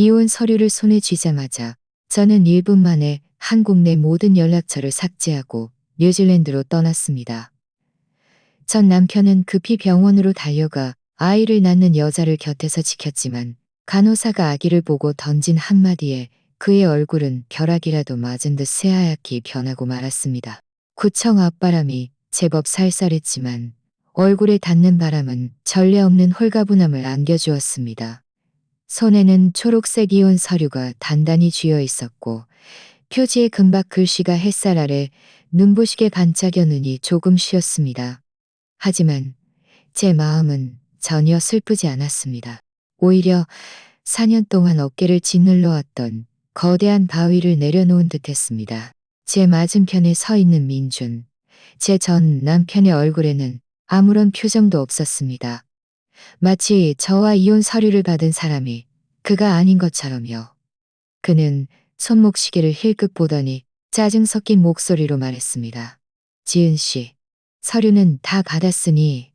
이혼 서류를 손에 쥐자마자 저는 1분 만에 한국 내 모든 연락처를 삭제하고 뉴질랜드로 떠났습니다. 전 남편은 급히 병원으로 달려가 아이를 낳는 여자를 곁에서 지켰지만 간호사가 아기를 보고 던진 한마디에 그의 얼굴은 벼락이라도 맞은 듯 새하얗게 변하고 말았습니다. 구청 앞바람이 제법 쌀쌀했지만 얼굴에 닿는 바람은 전례 없는 홀가분함을 안겨주었습니다. 손에는 초록색 이혼 서류가 단단히 쥐어 있었고 표지의 금박 글씨가 햇살 아래 눈부시게 반짝여 눈이 조금 쉬었습니다. 하지만 제 마음은 전혀 슬프지 않았습니다. 오히려 4년 동안 어깨를 짓눌러 왔던 거대한 바위를 내려놓은 듯했습니다. 제 맞은편에 서 있는 민준, 제 전 남편의 얼굴에는 아무런 표정도 없었습니다. 마치 저와 이혼 서류를 받은 사람이 그가 아닌 것처럼요. 그는 손목시계를 힐끗 보더니 짜증 섞인 목소리로 말했습니다. 지은 씨, 서류는 다 받았으니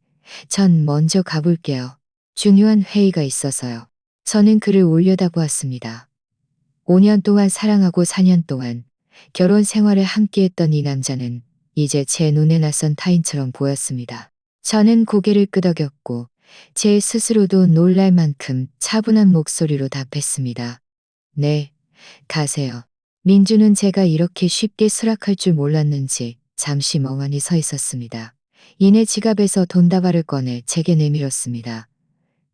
전 먼저 가볼게요. 중요한 회의가 있어서요. 저는 그를 올려다보았습니다. 5년 동안 사랑하고 4년 동안 결혼 생활을 함께했던 이 남자는 이제 제 눈에 낯선 타인처럼 보였습니다. 저는 고개를 끄덕였고 제 스스로도 놀랄 만큼 차분한 목소리로 답했습니다. 네, 가세요. 민주는 제가 이렇게 쉽게 수락할 줄 몰랐는지 잠시 멍하니 서 있었습니다. 이내 지갑에서 돈다발을 꺼내 제게 내밀었습니다.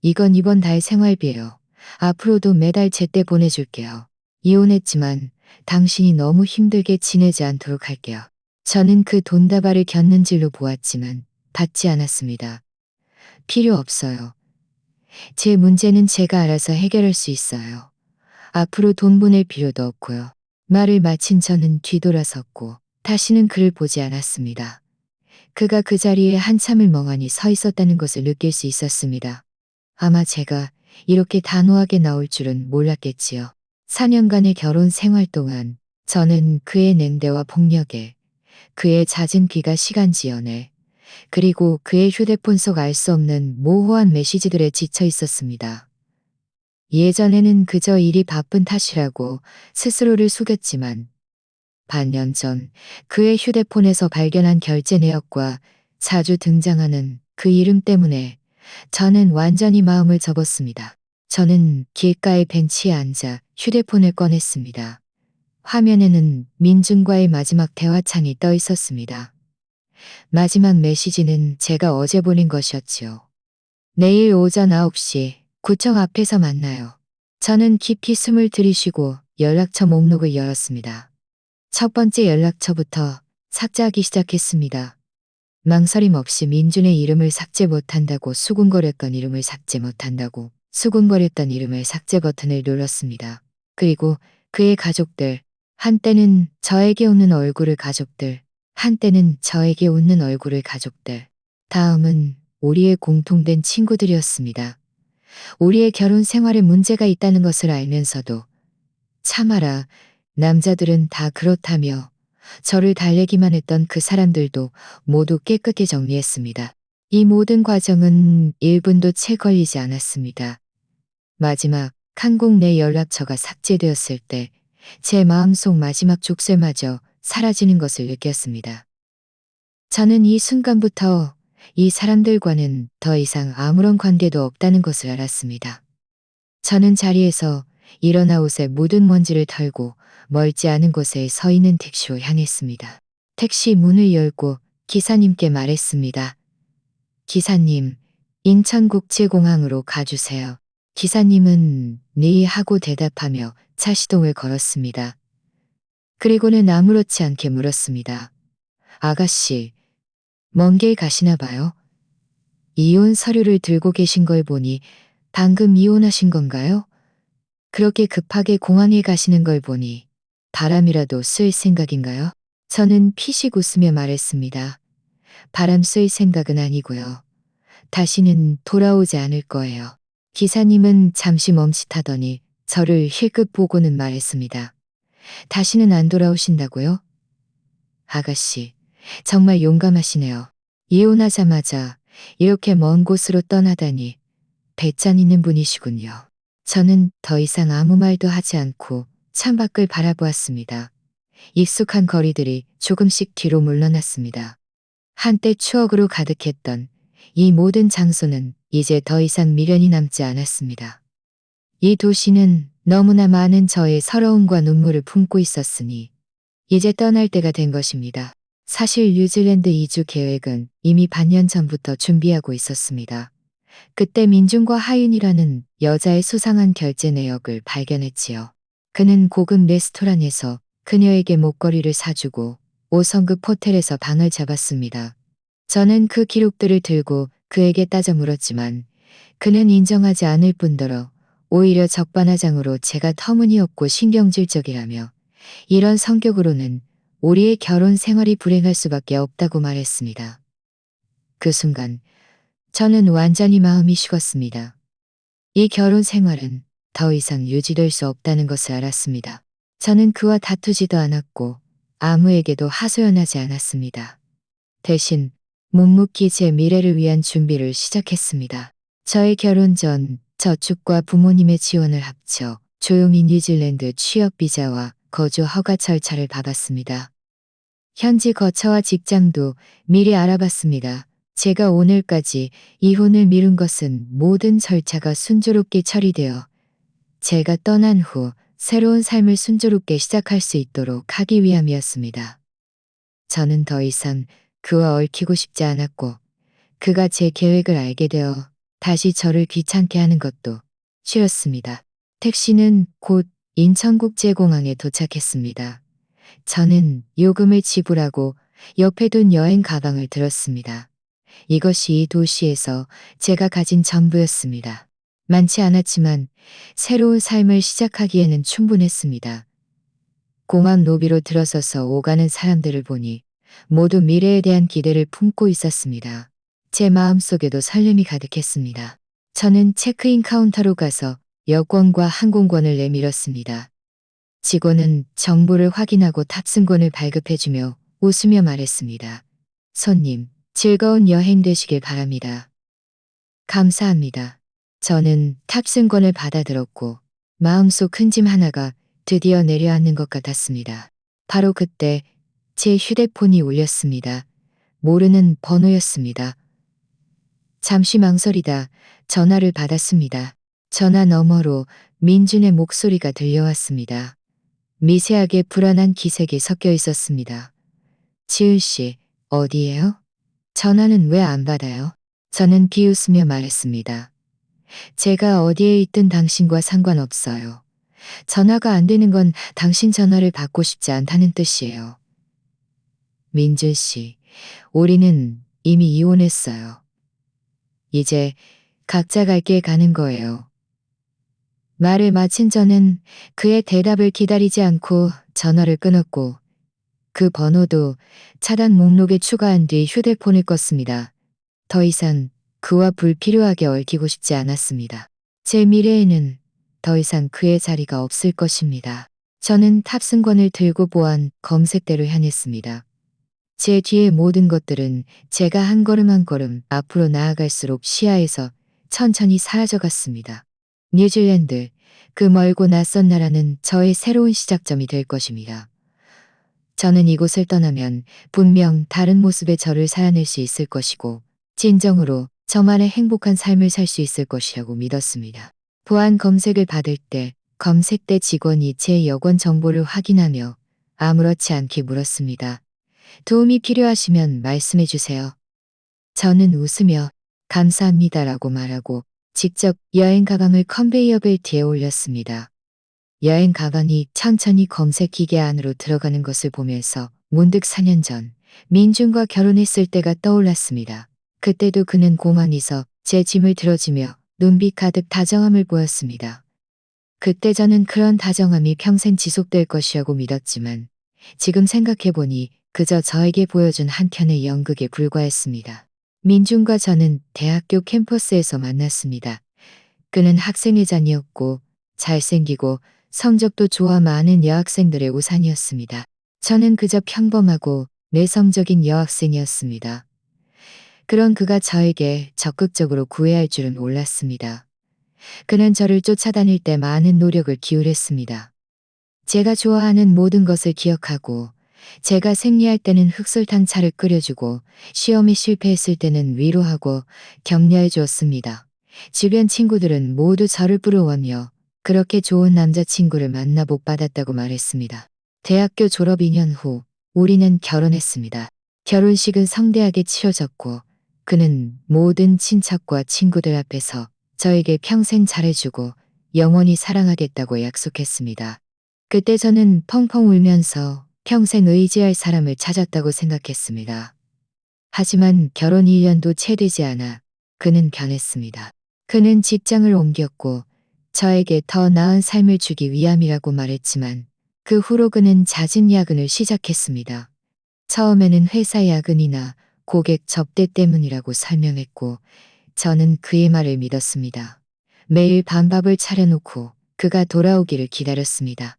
이건 이번 달 생활비예요. 앞으로도 매달 제때 보내줄게요. 이혼했지만 당신이 너무 힘들게 지내지 않도록 할게요. 저는 그 돈다발을 곁눈질로 보았지만 받지 않았습니다. 필요 없어요. 제 문제는 제가 알아서 해결할 수 있어요. 앞으로 돈 보낼 필요도 없고요. 말을 마친 저는 뒤돌아섰고 다시는 그를 보지 않았습니다. 그가 그 자리에 한참을 멍하니 서 있었다는 것을 느낄 수 있었습니다. 아마 제가 이렇게 단호하게 나올 줄은 몰랐겠지요. 4년간의 결혼 생활 동안 저는 그의 냉대와 폭력에, 그의 잦은 귀가 시간지연에, 그리고 그의 휴대폰 속 알 수 없는 모호한 메시지들에 지쳐 있었습니다. 예전에는 그저 일이 바쁜 탓이라고 스스로를 속였지만 반년 전 그의 휴대폰에서 발견한 결제 내역과 자주 등장하는 그 이름 때문에 저는 완전히 마음을 접었습니다. 저는 길가의 벤치에 앉아 휴대폰을 꺼냈습니다. 화면에는 민준과의 마지막 대화창이 떠 있었습니다. 마지막 메시지는 제가 어제 보낸 것이었지요. 내일 오전 9시 구청 앞에서 만나요. 저는 깊이 숨을 들이쉬고 연락처 목록을 열었습니다. 첫 번째 연락처부터 삭제하기 시작했습니다. 망설임 없이 민준의 이름을 삭제 못한다고 수군거렸던 이름을 삭제 못한다고 수군거렸던 이름을 삭제 버튼을 눌렀습니다. 그리고 그의 가족들, 한때는 저에게 웃는 얼굴을 가족들, 한때는 저에게 웃는 얼굴을 가족들. 다음은 우리의 공통된 친구들이었습니다. 우리의 결혼 생활에 문제가 있다는 것을 알면서도 참아라, 남자들은 다 그렇다며 저를 달래기만 했던 그 사람들도 모두 깨끗이 정리했습니다. 이 모든 과정은 1분도 채 걸리지 않았습니다. 마지막 한국 내 연락처가 삭제되었을 때 제 마음속 마지막 족쇄마저 사라지는 것을 느꼈습니다. 저는 이 순간부터 이 사람들과는 더 이상 아무런 관계도 없다는 것을 알았습니다. 저는 자리에서 일어나 옷에 묻은 먼지를 털고 멀지 않은 곳에 서 있는 택시로 향했습니다. 택시 문을 열고 기사님께 말했습니다. 기사님, 인천국제공항으로 가주세요. 기사님은 네 하고 대답하며 차 시동을 걸었습니다. 그리고는 아무렇지 않게 물었습니다. 아가씨, 먼 길 가시나 봐요? 이혼 서류를 들고 계신 걸 보니 방금 이혼하신 건가요? 그렇게 급하게 공항에 가시는 걸 보니 바람이라도 쐴 생각인가요? 저는 피식 웃으며 말했습니다. 바람 쐴 생각은 아니고요. 다시는 돌아오지 않을 거예요. 기사님은 잠시 멈칫하더니 저를 힐끗 보고는 말했습니다. 다시는 안 돌아오신다고요? 아가씨, 정말 용감하시네요. 이혼하자마자 이렇게 먼 곳으로 떠나다니 배짱 있는 분이시군요. 저는 더 이상 아무 말도 하지 않고 창밖을 바라보았습니다. 익숙한 거리들이 조금씩 뒤로 물러났습니다. 한때 추억으로 가득했던 이 모든 장소는 이제 더 이상 미련이 남지 않았습니다. 이 도시는 너무나 많은 저의 서러움과 눈물을 품고 있었으니 이제 떠날 때가 된 것입니다. 사실 뉴질랜드 이주 계획은 이미 반년 전부터 준비하고 있었습니다. 그때 민준과 하윤이라는 여자의 수상한 결제 내역을 발견했지요. 그는 고급 레스토랑에서 그녀에게 목걸이를 사주고 5성급 호텔에서 방을 잡았습니다. 저는 그 기록들을 들고 그에게 따져 물었지만 그는 인정하지 않을 뿐더러 오히려 적반하장으로 제가 터무니없고 신경질적이라며 이런 성격으로는 우리의 결혼 생활이 불행할 수밖에 없다고 말했습니다. 그 순간 저는 완전히 마음이 식었습니다. 이 결혼 생활은 더 이상 유지될 수 없다는 것을 알았습니다. 저는 그와 다투지도 않았고 아무에게도 하소연하지 않았습니다. 대신 묵묵히 제 미래를 위한 준비를 시작했습니다. 저의 결혼 전 저축과 부모님의 지원을 합쳐 조용히 뉴질랜드 취업 비자와 거주 허가 절차를 밟았습니다. 현지 거처와 직장도 미리 알아봤습니다. 제가 오늘까지 이혼을 미룬 것은 모든 절차가 순조롭게 처리되어 제가 떠난 후 새로운 삶을 순조롭게 시작할 수 있도록 하기 위함이었습니다. 저는 더 이상 그와 얽히고 싶지 않았고 그가 제 계획을 알게 되어 다시 저를 귀찮게 하는 것도 싫었습니다. 택시는 곧 인천국제공항에 도착했습니다. 저는 요금을 지불하고 옆에 둔 여행 가방을 들었습니다. 이것이 이 도시에서 제가 가진 전부였습니다. 많지 않았지만 새로운 삶을 시작하기에는 충분했습니다. 공항 로비로 들어서서 오가는 사람들을 보니 모두 미래에 대한 기대를 품고 있었습니다. 제 마음속에도 설렘이 가득했습니다. 저는 체크인 카운터로 가서 여권과 항공권을 내밀었습니다. 직원은 정보를 확인하고 탑승권을 발급해주며 웃으며 말했습니다. 손님, 즐거운 여행 되시길 바랍니다. 감사합니다. 저는 탑승권을 받아들었고 마음속 큰 짐 하나가 드디어 내려앉는 것 같았습니다. 바로 그때 제 휴대폰이 울렸습니다. 모르는 번호였습니다. 잠시 망설이다 전화를 받았습니다. 전화 너머로 민준의 목소리가 들려왔습니다. 미세하게 불안한 기색이 섞여 있었습니다. 지은 씨, 어디예요? 전화는 왜 안 받아요? 저는 비웃으며 말했습니다. 제가 어디에 있든 당신과 상관없어요. 전화가 안 되는 건 당신 전화를 받고 싶지 않다는 뜻이에요. 민준 씨, 우리는 이미 이혼했어요. 이제 각자 갈 길 가는 거예요. 말을 마친 저는 그의 대답을 기다리지 않고 전화를 끊었고 그 번호도 차단 목록에 추가한 뒤 휴대폰을 껐습니다. 더 이상 그와 불필요하게 얽히고 싶지 않았습니다. 제 미래에는 더 이상 그의 자리가 없을 것입니다. 저는 탑승권을 들고 보안 검색대로 향했습니다. 제 뒤의 모든 것들은 제가 한 걸음 한 걸음 앞으로 나아갈수록 시야에서 천천히 사라져갔습니다. 뉴질랜드, 그 멀고 낯선 나라는 저의 새로운 시작점이 될 것입니다. 저는 이곳을 떠나면 분명 다른 모습의 저를 살아낼 수 있을 것이고 진정으로 저만의 행복한 삶을 살 수 있을 것이라고 믿었습니다. 보안 검색을 받을 때 검색대 직원이 제 여권 정보를 확인하며 아무렇지 않게 물었습니다. 도움이 필요하시면 말씀해 주세요. 저는 웃으며 감사합니다라고 말하고 직접 여행 가방을 컨베이어 벨트에 올렸습니다. 여행 가방이 천천히 검색 기계 안으로 들어가는 것을 보면서 문득 4년 전 민준과 결혼했을 때가 떠올랐습니다. 그때도 그는 고만이서 제 짐을 들어주며 눈빛 가득 다정함을 보였습니다. 그때 저는 그런 다정함이 평생 지속될 것이라고 믿었지만 지금 생각해보니 그저 저에게 보여준 한편의 연극에 불과했습니다. 민준과 저는 대학교 캠퍼스에서 만났습니다. 그는 학생회장이었고 잘생기고 성적도 좋아 많은 여학생들의 우산이었습니다. 저는 그저 평범하고 내성적인 여학생이었습니다. 그런 그가 저에게 적극적으로 구애할 줄은 몰랐습니다. 그는 저를 쫓아다닐 때 많은 노력을 기울였습니다. 제가 좋아하는 모든 것을 기억하고 제가 생리할 때는 흑설탕 차를 끓여주고 시험에 실패했을 때는 위로하고 격려해 주었습니다. 주변 친구들은 모두 저를 부러워하며 그렇게 좋은 남자친구를 만나 복 받았다고 말했습니다. 대학교 졸업 2년 후 우리는 결혼했습니다. 결혼식은 성대하게 치러졌고 그는 모든 친척과 친구들 앞에서 저에게 평생 잘해주고 영원히 사랑하겠다고 약속했습니다. 그때 저는 펑펑 울면서 평생 의지할 사람을 찾았다고 생각했습니다. 하지만 결혼 1년도 채 되지 않아 그는 변했습니다. 그는 직장을 옮겼고 저에게 더 나은 삶을 주기 위함이라고 말했지만 그 후로 그는 잦은 야근을 시작했습니다. 처음에는 회사 야근이나 고객 접대 때문이라고 설명했고 저는 그의 말을 믿었습니다. 매일 밤밥을 차려놓고 그가 돌아오기를 기다렸습니다.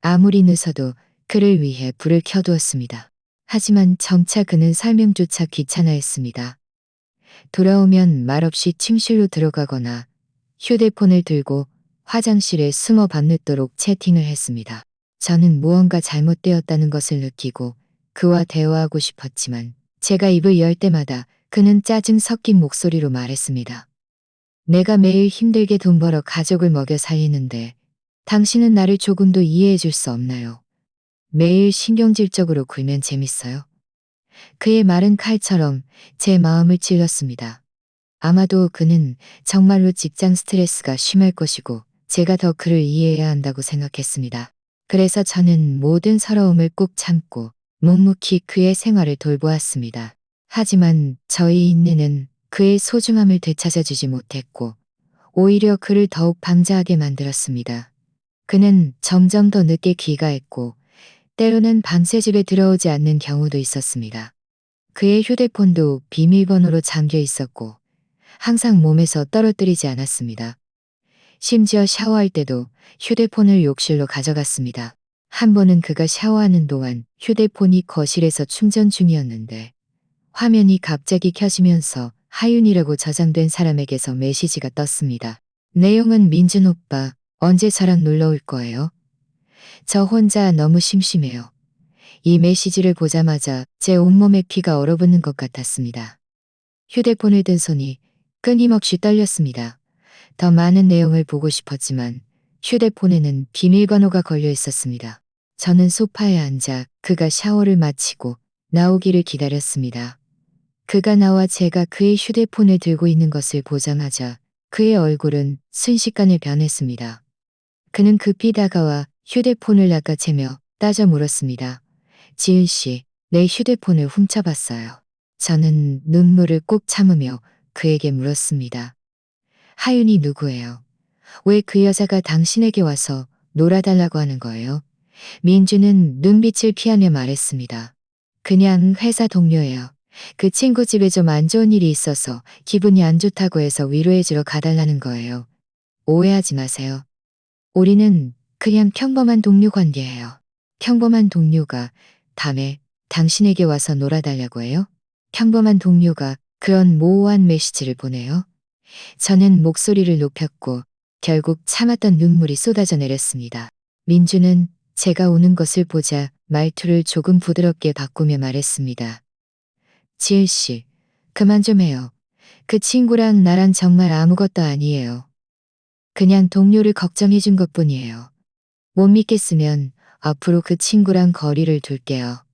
아무리 늦어도 그를 위해 불을 켜두었습니다. 하지만 점차 그는 설명조차 귀찮아했습니다. 돌아오면 말없이 침실로 들어가거나 휴대폰을 들고 화장실에 숨어 밤늦도록 채팅을 했습니다. 저는 무언가 잘못되었다는 것을 느끼고 그와 대화하고 싶었지만 제가 입을 열 때마다 그는 짜증 섞인 목소리로 말했습니다. 내가 매일 힘들게 돈 벌어 가족을 먹여 살리는데 당신은 나를 조금도 이해해 줄 수 없나요? 매일 신경질적으로 굴면 재밌어요? 그의 말은 칼처럼 제 마음을 찔렀습니다. 아마도 그는 정말로 직장 스트레스가 심할 것이고 제가 더 그를 이해해야 한다고 생각했습니다. 그래서 저는 모든 서러움을 꾹 참고 묵묵히 그의 생활을 돌보았습니다. 하지만 저희 인내는 그의 소중함을 되찾아주지 못했고 오히려 그를 더욱 방자하게 만들었습니다. 그는 점점 더 늦게 귀가했고 때로는 밤새 집에 들어오지 않는 경우도 있었습니다. 그의 휴대폰도 비밀번호로 잠겨 있었고 항상 몸에서 떨어뜨리지 않았습니다. 심지어 샤워할 때도 휴대폰을 욕실로 가져갔습니다. 한 번은 그가 샤워하는 동안 휴대폰이 거실에서 충전 중이었는데 화면이 갑자기 켜지면서 하윤이라고 저장된 사람에게서 메시지가 떴습니다. 내용은 민준 오빠, 언제 저랑 놀러 올 거예요? 저 혼자 너무 심심해요. 이 메시지를 보자마자 제 온몸에 피가 얼어붙는 것 같았습니다. 휴대폰을 든 손이 끊임없이 떨렸습니다. 더 많은 내용을 보고 싶었지만 휴대폰에는 비밀번호가 걸려 있었습니다. 저는 소파에 앉아 그가 샤워를 마치고 나오기를 기다렸습니다. 그가 나와 제가 그의 휴대폰을 들고 있는 것을 보자마자 그의 얼굴은 순식간에 변했습니다. 그는 급히 다가와 휴대폰을 낚아채며 따져 물었습니다. 지은 씨, 내 휴대폰을 훔쳐봤어요. 저는 눈물을 꾹 참으며 그에게 물었습니다. 하윤이 누구예요? 왜 그 여자가 당신에게 와서 놀아달라고 하는 거예요? 민주는 눈빛을 피하며 말했습니다. 그냥 회사 동료예요. 그 친구 집에 좀 안 좋은 일이 있어서 기분이 안 좋다고 해서 위로해주러 가달라는 거예요. 오해하지 마세요. 우리는 그냥 평범한 동료 관계예요. 평범한 동료가 밤에 당신에게 와서 놀아달라고 해요? 평범한 동료가 그런 모호한 메시지를 보내요? 저는 목소리를 높였고 결국 참았던 눈물이 쏟아져 내렸습니다. 민주는 제가 우는 것을 보자 말투를 조금 부드럽게 바꾸며 말했습니다. 지은 씨, 그만 좀 해요. 그 친구랑 나랑 정말 아무것도 아니에요. 그냥 동료를 걱정해 준 것뿐이에요. 못 믿겠으면 앞으로 그 친구랑 거리를 둘게요.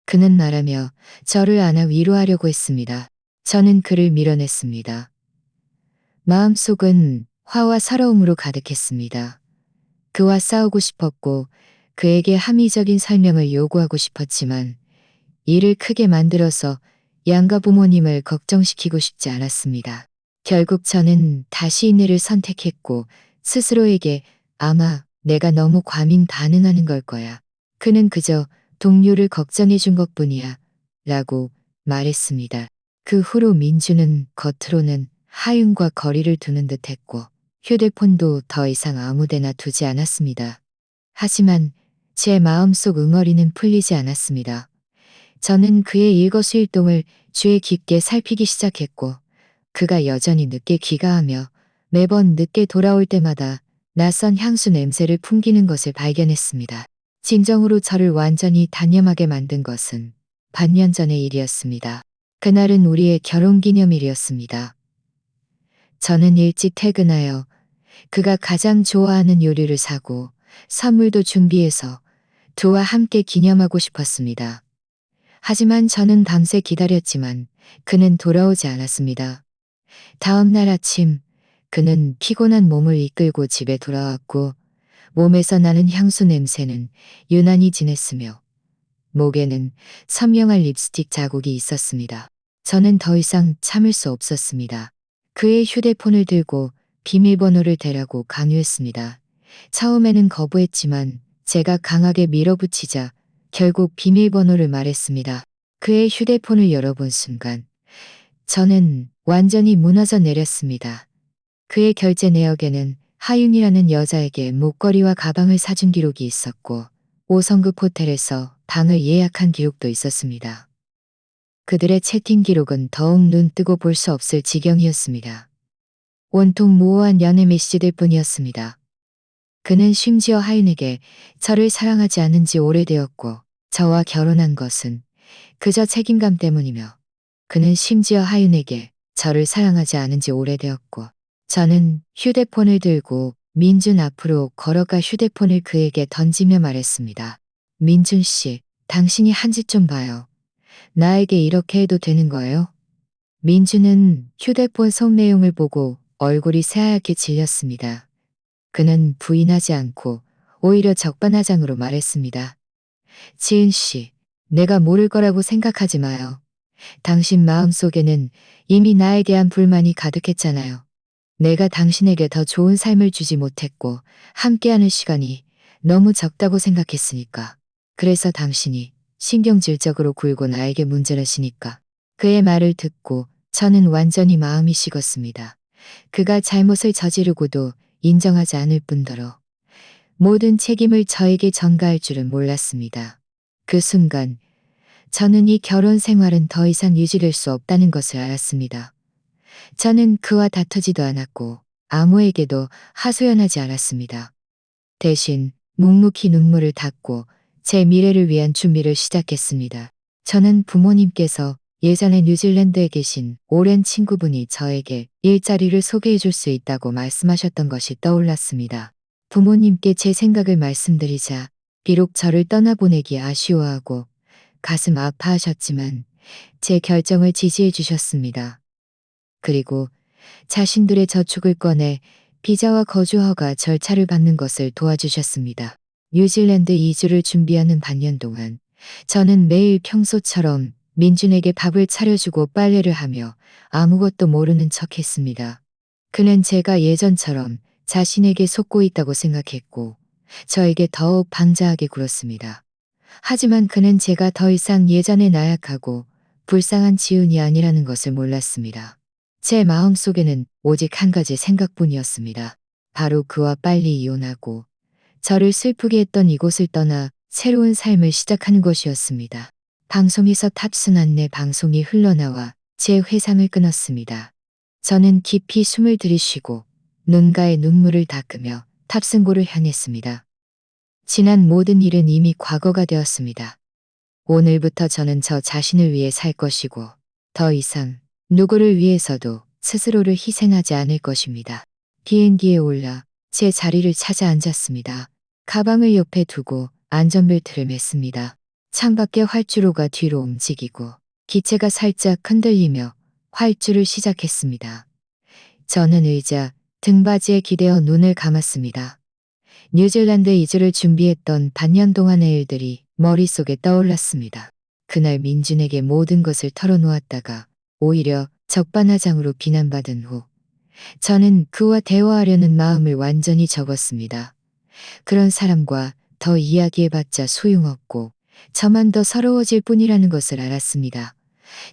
그는 말하며 저를 안아 위로하려고 했습니다. 저는 그를 밀어냈습니다. 마음속은 화와 서러움으로 가득했습니다. 그와 싸우고 싶었고 그에게 합리적인 설명을 요구하고 싶었지만 일을 크게 만들어서 양가 부모님을 걱정시키고 싶지 않았습니다. 결국 저는 다시 인내를 선택했고 스스로에게 아마 내가 너무 과민 반응하는 걸 거야. 그는 그저 동료를 걱정해 준 것뿐이야. 라고 말했습니다. 그 후로 민주는 겉으로는 하윤과 거리를 두는 듯 했고 휴대폰도 더 이상 아무데나 두지 않았습니다. 하지만 제 마음속 응어리는 풀리지 않았습니다. 저는 그의 일거수일동을 주의 깊게 살피기 시작했고 그가 여전히 늦게 귀가하며 매번 늦게 돌아올 때마다 낯선 향수 냄새를 풍기는 것을 발견했습니다. 진정으로 저를 완전히 단념하게 만든 것은 반년 전의 일이었습니다. 그날은 우리의 결혼기념일이었습니다. 저는 일찍 퇴근하여 그가 가장 좋아하는 요리를 사고 선물도 준비해서 그와 함께 기념하고 싶었습니다. 하지만 저는 밤새 기다렸지만 그는 돌아오지 않았습니다. 다음 날 아침 그는 피곤한 몸을 이끌고 집에 돌아왔고 몸에서 나는 향수 냄새는 유난히 진했으며 목에는 선명한 립스틱 자국이 있었습니다. 저는 더 이상 참을 수 없었습니다. 그의 휴대폰을 들고 비밀번호를 대라고 강요했습니다. 처음에는 거부했지만 제가 강하게 밀어붙이자 결국 비밀번호를 말했습니다. 그의 휴대폰을 열어본 순간 저는 완전히 무너져 내렸습니다. 그의 결제 내역에는 하윤이라는 여자에게 목걸이와 가방을 사준 기록이 있었고 5성급 호텔에서 방을 예약한 기록도 있었습니다. 그들의 채팅 기록은 더욱 눈 뜨고 볼 수 없을 지경이었습니다. 온통 모호한 연애 메시지들 뿐이었습니다. 그는 심지어 하윤에게 저를 사랑하지 않은 지 오래되었고 저와 결혼한 것은 그저 책임감 때문이며 그는 심지어 하윤에게 저를 사랑하지 않은 지 오래되었고 저는 휴대폰을 들고 민준 앞으로 걸어가 휴대폰을 그에게 던지며 말했습니다. 민준 씨, 당신이 한 짓 좀 봐요. 나에게 이렇게 해도 되는 거예요? 민준은 휴대폰 속 내용을 보고 얼굴이 새하얗게 질렸습니다. 그는 부인하지 않고 오히려 적반하장으로 말했습니다. 지은 씨, 내가 모를 거라고 생각하지 마요. 당신 마음속에는 이미 나에 대한 불만이 가득했잖아요. 내가 당신에게 더 좋은 삶을 주지 못했고 함께하는 시간이 너무 적다고 생각했으니까. 그래서 당신이 신경질적으로 굴고 나에게 문제를 시니까. 그의 말을 듣고 저는 완전히 마음이 식었습니다. 그가 잘못을 저지르고도 인정하지 않을 뿐더러 모든 책임을 저에게 전가할 줄은 몰랐습니다. 그 순간 저는 이 결혼 생활은 더 이상 유지될 수 없다는 것을 알았습니다. 저는 그와 다투지도 않았고 아무에게도 하소연하지 않았습니다. 대신 묵묵히 눈물을 닦고 제 미래를 위한 준비를 시작했습니다. 저는 부모님께서 예전에 뉴질랜드에 계신 오랜 친구분이 저에게 일자리를 소개해 줄 수 있다고 말씀하셨던 것이 떠올랐습니다. 부모님께 제 생각을 말씀드리자 비록 저를 떠나보내기 아쉬워하고 가슴 아파하셨지만 제 결정을 지지해 주셨습니다. 그리고 자신들의 저축을 꺼내 비자와 거주 허가 절차를 받는 것을 도와주셨습니다. 뉴질랜드 이주를 준비하는 반년 동안 저는 매일 평소처럼 민준에게 밥을 차려주고 빨래를 하며 아무것도 모르는 척했습니다. 그는 제가 예전처럼 자신에게 속고 있다고 생각했고 저에게 더욱 방자하게 굴었습니다. 하지만 그는 제가 더 이상 예전에 나약하고 불쌍한 지훈이 아니라는 것을 몰랐습니다. 제 마음속에는 오직 한 가지 생각뿐이었습니다. 바로 그와 빨리 이혼하고 저를 슬프게 했던 이곳을 떠나 새로운 삶을 시작하는 것이었습니다. 방송에서 탑승한 내 방송이 흘러나와 제 회상을 끊었습니다. 저는 깊이 숨을 들이쉬고 눈가에 눈물을 닦으며 탑승고를 향했습니다. 지난 모든 일은 이미 과거가 되었습니다. 오늘부터 저는 저 자신을 위해 살 것이고 더 이상 누구를 위해서도 스스로를 희생하지 않을 것입니다. 비행기에 올라 제 자리를 찾아 앉았습니다. 가방을 옆에 두고 안전벨트를 맸습니다. 창밖의 활주로가 뒤로 움직이고 기체가 살짝 흔들리며 활주를 시작했습니다. 저는 의자, 등받이에 기대어 눈을 감았습니다. 뉴질랜드 이주를 준비했던 반년 동안의 일들이 머릿속에 떠올랐습니다. 그날 민준에게 모든 것을 털어놓았다가 오히려 적반하장으로 비난받은 후 저는 그와 대화하려는 마음을 완전히 접었습니다. 그런 사람과 더 이야기해봤자 소용없고 저만 더 서러워질 뿐이라는 것을 알았습니다.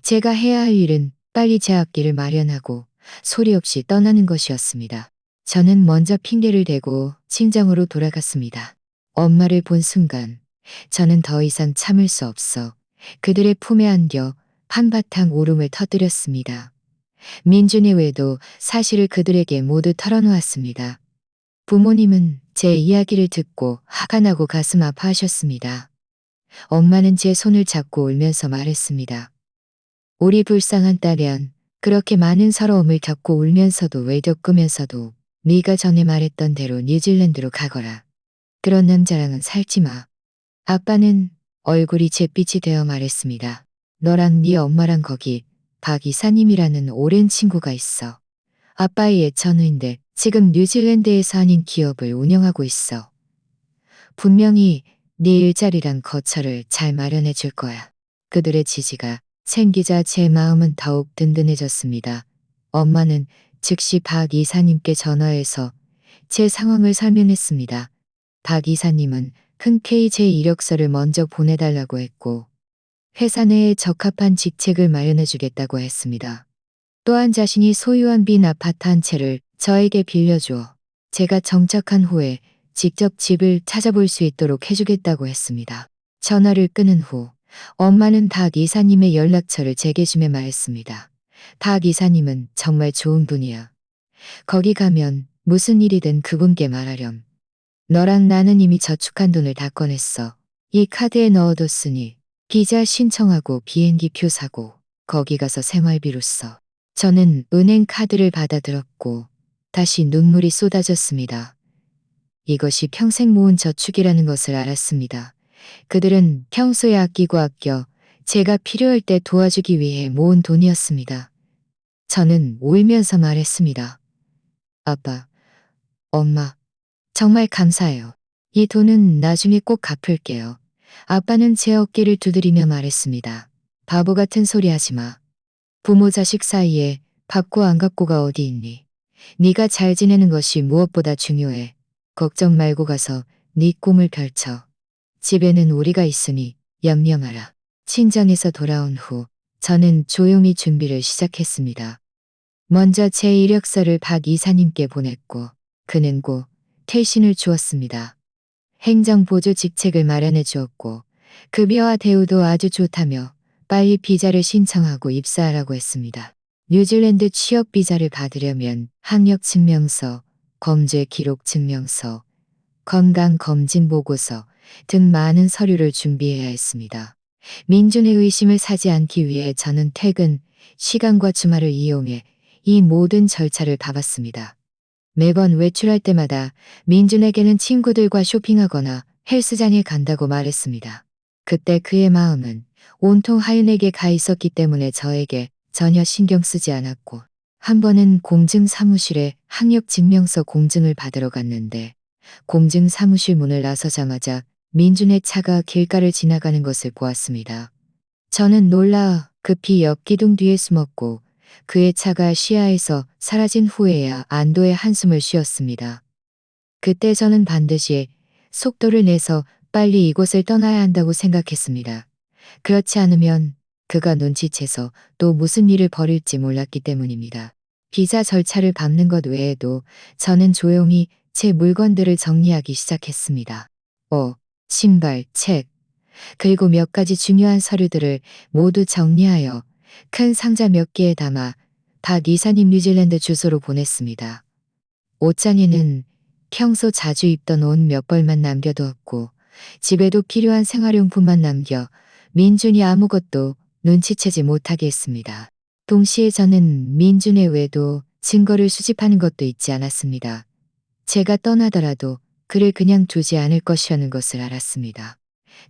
제가 해야 할 일은 빨리 제 앞길을 마련하고 소리 없이 떠나는 것이었습니다. 저는 먼저 핑계를 대고 친정으로 돌아갔습니다. 엄마를 본 순간 저는 더 이상 참을 수 없어 그들의 품에 안겨 한바탕 울음을 터뜨렸습니다. 민준이 외에도 사실을 그들에게 모두 털어놓았습니다. 부모님은 제 이야기를 듣고 화가 나고 가슴 아파하셨습니다. 엄마는 제 손을 잡고 울면서 말했습니다. 우리 불쌍한 딸이안, 그렇게 많은 서러움을 겪고 울면서도 외도끄면서도 네가 전에 말했던 대로 뉴질랜드로 가거라. 그런 남자랑은 살지 마. 아빠는 얼굴이 잿빛이 되어 말했습니다. 너랑 네 엄마랑 거기 박 이사님이라는 오랜 친구가 있어. 아빠의 옛 전우인데 지금 뉴질랜드에서 한인 기업을 운영하고 있어. 분명히 네 일자리랑 거처를 잘 마련해 줄 거야. 그들의 지지가 생기자 제 마음은 더욱 든든해졌습니다. 엄마는 즉시 박 이사님께 전화해서 제 상황을 설명했습니다. 박 이사님은 흔쾌히 제 이력서를 먼저 보내달라고 했고 회사 내에 적합한 직책을 마련해 주겠다고 했습니다. 또한 자신이 소유한 빈 아파트 한 채를 저에게 빌려주어 제가 정착한 후에 직접 집을 찾아볼 수 있도록 해주겠다고 했습니다. 전화를 끊은 후 엄마는 박 이사님의 연락처를 제게 주며 말했습니다. 박 이사님은 정말 좋은 분이야. 거기 가면 무슨 일이든 그분께 말하렴. 너랑 나는 이미 저축한 돈을 다 꺼냈어. 이 카드에 넣어뒀으니 비자 신청하고 비행기 표 사고 거기 가서 생활비로 써. 저는 은행 카드를 받아들었고 다시 눈물이 쏟아졌습니다. 이것이 평생 모은 저축이라는 것을 알았습니다. 그들은 평소에 아끼고 아껴 제가 필요할 때 도와주기 위해 모은 돈이었습니다. 저는 울면서 말했습니다. 아빠, 엄마, 정말 감사해요. 이 돈은 나중에 꼭 갚을게요. 아빠는 제 어깨를 두드리며 말했습니다. 바보 같은 소리 하지 마. 부모 자식 사이에 받고 안 갚고가 어디 있니? 네가 잘 지내는 것이 무엇보다 중요해. 걱정 말고 가서 네 꿈을 펼쳐. 집에는 우리가 있으니 염려마라. 친정에서 돌아온 후 저는 조용히 준비를 시작했습니다. 먼저 제 이력서를 박 이사님께 보냈고 그는 곧 퇴신을 주었습니다. 행정보조 직책을 마련해 주었고 급여와 대우도 아주 좋다며 빨리 비자를 신청하고 입사하라고 했습니다. 뉴질랜드 취업 비자를 받으려면 학력 증명서, 범죄 기록 증명서, 건강검진 보고서 등 많은 서류를 준비해야 했습니다. 민준의 의심을 사지 않기 위해 저는 퇴근, 시간과 주말을 이용해 이 모든 절차를 밟았습니다. 매번 외출할 때마다 민준에게는 친구들과 쇼핑하거나 헬스장에 간다고 말했습니다. 그때 그의 마음은 온통 하윤에게 가 있었기 때문에 저에게 전혀 신경 쓰지 않았고 한 번은 공증 사무실에 학력 증명서 공증을 받으러 갔는데 공증 사무실 문을 나서자마자 민준의 차가 길가를 지나가는 것을 보았습니다. 저는 놀라 급히 옆 기둥 뒤에 숨었고 그의 차가 시야에서 사라진 후에야 안도의 한숨을 쉬었습니다. 그때 저는 반드시 속도를 내서 빨리 이곳을 떠나야 한다고 생각했습니다. 그렇지 않으면 그가 눈치채서 또 무슨 일을 벌일지 몰랐기 때문입니다. 비자 절차를 밟는 것 외에도 저는 조용히 제 물건들을 정리하기 시작했습니다. 옷, 신발, 책, 그리고 몇 가지 중요한 서류들을 모두 정리하여 큰 상자 몇 개에 담아 박 이사님 뉴질랜드 주소로 보냈습니다. 옷장에는 평소 자주 입던 옷 몇 벌만 남겨두었고 집에도 필요한 생활용품만 남겨 민준이 아무것도 눈치채지 못하게 했습니다. 동시에 저는 민준의 외에도 증거를 수집하는 것도 잊지 않았습니다. 제가 떠나더라도 그를 그냥 두지 않을 것이라는 것을 알았습니다.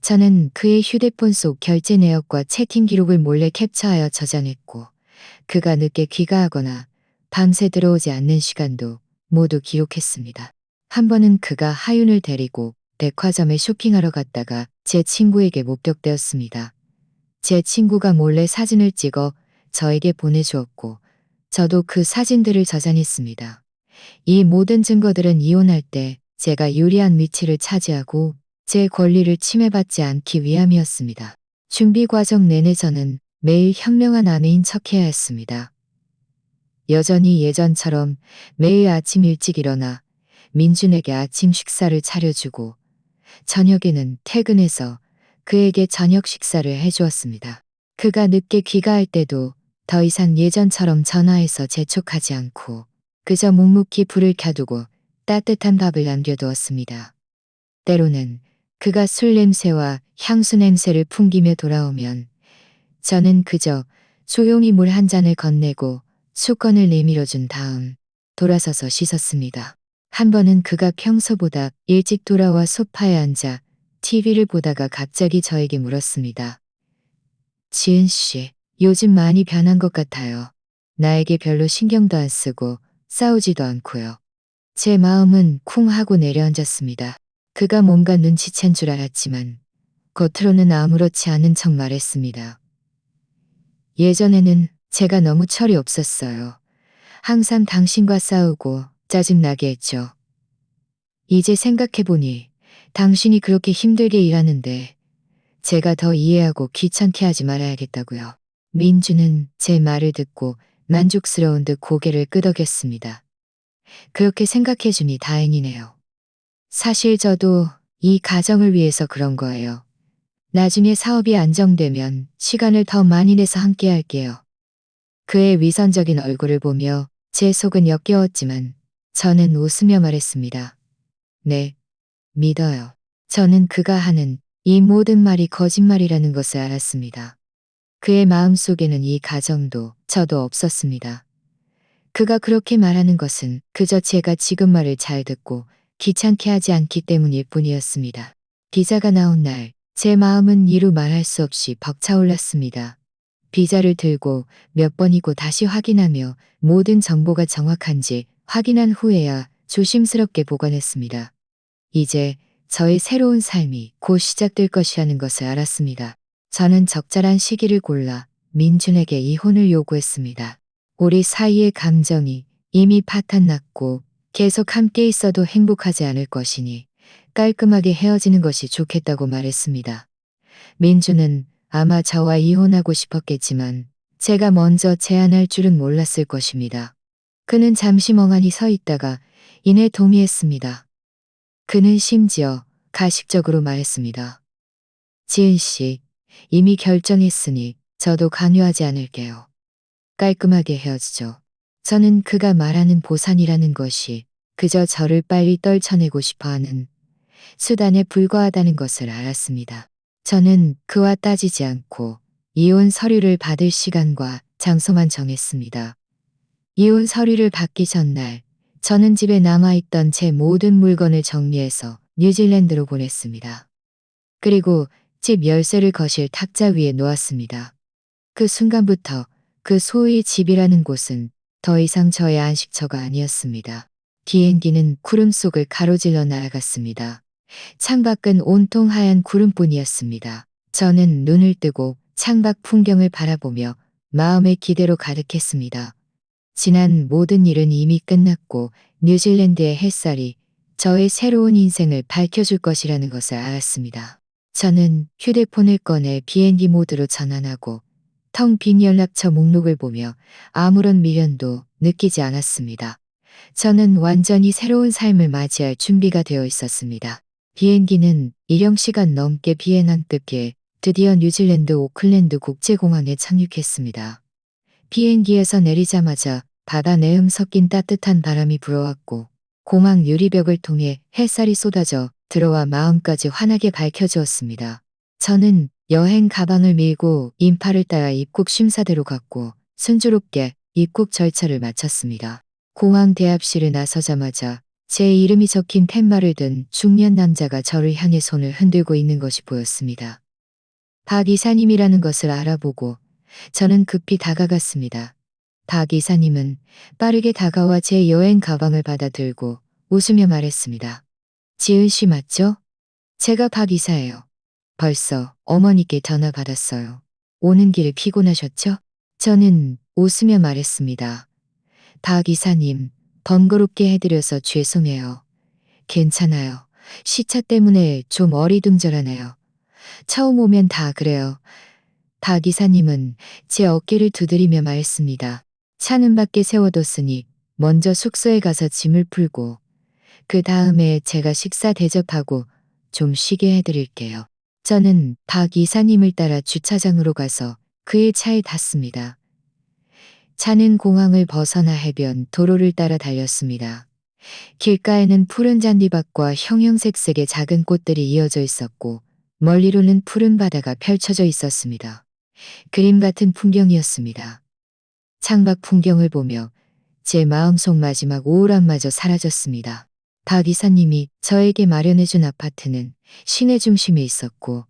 저는 그의 휴대폰 속 결제 내역과 채팅 기록을 몰래 캡처하여 저장했고 그가 늦게 귀가하거나 밤새 들어오지 않는 시간도 모두 기록했습니다. 한 번은 그가 하윤을 데리고 백화점에 쇼핑하러 갔다가 제 친구에게 목격되었습니다. 제 친구가 몰래 사진을 찍어 저에게 보내주었고 저도 그 사진들을 저장했습니다. 이 모든 증거들은 이혼할 때 제가 유리한 위치를 차지하고 제 권리를 침해받지 않기 위함이었습니다. 준비 과정 내내 저는 매일 현명한 아내인 척해야 했습니다. 여전히 예전처럼 매일 아침 일찍 일어나 민준에게 아침 식사를 차려주고 저녁에는 퇴근해서 그에게 저녁 식사를 해주었습니다. 그가 늦게 귀가할 때도 더 이상 예전처럼 전화해서 재촉하지 않고 그저 묵묵히 불을 켜두고 따뜻한 밥을 남겨두었습니다. 때로는 그가 술 냄새와 향수 냄새를 풍기며 돌아오면 저는 그저 조용히 물 한 잔을 건네고 수건을 내밀어준 다음 돌아서서 씻었습니다. 한 번은 그가 평소보다 일찍 돌아와 소파에 앉아 TV를 보다가 갑자기 저에게 물었습니다. 지은 씨, 요즘 많이 변한 것 같아요. 나에게 별로 신경도 안 쓰고 싸우지도 않고요. 제 마음은 쿵 하고 내려앉았습니다. 그가 뭔가 눈치챈 줄 알았지만 겉으로는 아무렇지 않은 척 말했습니다. 예전에는 제가 너무 철이 없었어요. 항상 당신과 싸우고 짜증나게 했죠. 이제 생각해보니 당신이 그렇게 힘들게 일하는데 제가 더 이해하고 귀찮게 하지 말아야겠다고요. 민주는 제 말을 듣고 만족스러운 듯 고개를 끄덕였습니다. 그렇게 생각해주니 다행이네요. 사실 저도 이 가정을 위해서 그런 거예요. 나중에 사업이 안정되면 시간을 더 많이 내서 함께 할게요. 그의 위선적인 얼굴을 보며 제 속은 역겨웠지만 저는 웃으며 말했습니다. 네, 믿어요. 저는 그가 하는 이 모든 말이 거짓말이라는 것을 알았습니다. 그의 마음속에는 이 가정도 저도 없었습니다. 그가 그렇게 말하는 것은 그저 제가 지금 말을 잘 듣고 귀찮게 하지 않기 때문일 뿐이었습니다. 비자가 나온 날, 제 마음은 이루 말할 수 없이 벅차올랐습니다. 비자를 들고 몇 번이고 다시 확인하며 모든 정보가 정확한지 확인한 후에야 조심스럽게 보관했습니다. 이제 저의 새로운 삶이 곧 시작될 것이라는 것을 알았습니다. 저는 적절한 시기를 골라 민준에게 이혼을 요구했습니다. 우리 사이의 감정이 이미 파탄났고 계속 함께 있어도 행복하지 않을 것이니 깔끔하게 헤어지는 것이 좋겠다고 말했습니다. 민주는 아마 저와 이혼하고 싶었겠지만 제가 먼저 제안할 줄은 몰랐을 것입니다. 그는 잠시 멍하니 서 있다가 이내 동의했습니다. 그는 심지어 가식적으로 말했습니다. 지은 씨, 이미 결정했으니 저도 강요하지 않을게요. 깔끔하게 헤어지죠. 저는 그가 말하는 보상이라는 것이 그저 저를 빨리 떨쳐내고 싶어하는 수단에 불과하다는 것을 알았습니다. 저는 그와 따지지 않고 이혼 서류를 받을 시간과 장소만 정했습니다. 이혼 서류를 받기 전날 저는 집에 남아있던 제 모든 물건을 정리해서 뉴질랜드로 보냈습니다. 그리고 집 열쇠를 거실 탁자 위에 놓았습니다. 그 순간부터 그 소위 집이라는 곳은 더 이상 저의 안식처가 아니었습니다. 비행기는 구름 속을 가로질러 날아갔습니다. 창밖은 온통 하얀 구름뿐이었습니다. 저는 눈을 뜨고 창밖 풍경을 바라보며 마음의 기대로 가득했습니다. 지난 모든 일은 이미 끝났고 뉴질랜드의 햇살이 저의 새로운 인생을 밝혀줄 것이라는 것을 알았습니다. 저는 휴대폰을 꺼내 비행기 모드로 전환하고 텅 빈 연락처 목록을 보며 아무런 미련도 느끼지 않았습니다. 저는 완전히 새로운 삶을 맞이할 준비가 되어 있었습니다. 비행기는 일정 시간 넘게 비행한 끝에 드디어 뉴질랜드 오클랜드 국제공항에 착륙했습니다. 비행기에서 내리자마자 바다 내음 섞인 따뜻한 바람이 불어왔고 공항 유리벽을 통해 햇살이 쏟아져 들어와 마음까지 환하게 밝혀주었습니다. 저는 여행 가방을 밀고 인파를 따라 입국 심사대로 갔고 순조롭게 입국 절차를 마쳤습니다. 공항 대합실에 나서자마자 제 이름이 적힌 팻말을 든 중년 남자가 저를 향해 손을 흔들고 있는 것이 보였습니다. 박 이사님이라는 것을 알아보고 저는 급히 다가갔습니다. 박 이사님은 빠르게 다가와 제 여행 가방을 받아 들고 웃으며 말했습니다. 지은 씨 맞죠? 제가 박 이사예요. 벌써 어머니께 전화 받았어요. 오는 길에 피곤하셨죠? 저는 웃으며 말했습니다. 박 이사님, 번거롭게 해드려서 죄송해요. 괜찮아요. 시차 때문에 좀 어리둥절하네요. 처음 오면 다 그래요. 박 이사님은 제 어깨를 두드리며 말했습니다. 차는 밖에 세워뒀으니 먼저 숙소에 가서 짐을 풀고 그 다음에 제가 식사 대접하고 좀 쉬게 해드릴게요. 저는 박 이사님을 따라 주차장으로 가서 그의 차에 탔습니다. 차는 공항을 벗어나 해변 도로를 따라 달렸습니다. 길가에는 푸른 잔디밭과 형형색색의 작은 꽃들이 이어져 있었고 멀리로는 푸른 바다가 펼쳐져 있었습니다. 그림 같은 풍경이었습니다. 창밖 풍경을 보며 제 마음속 마지막 우울함마저 사라졌습니다. 박 이사님이 저에게 마련해준 아파트는 시내 중심에 있었고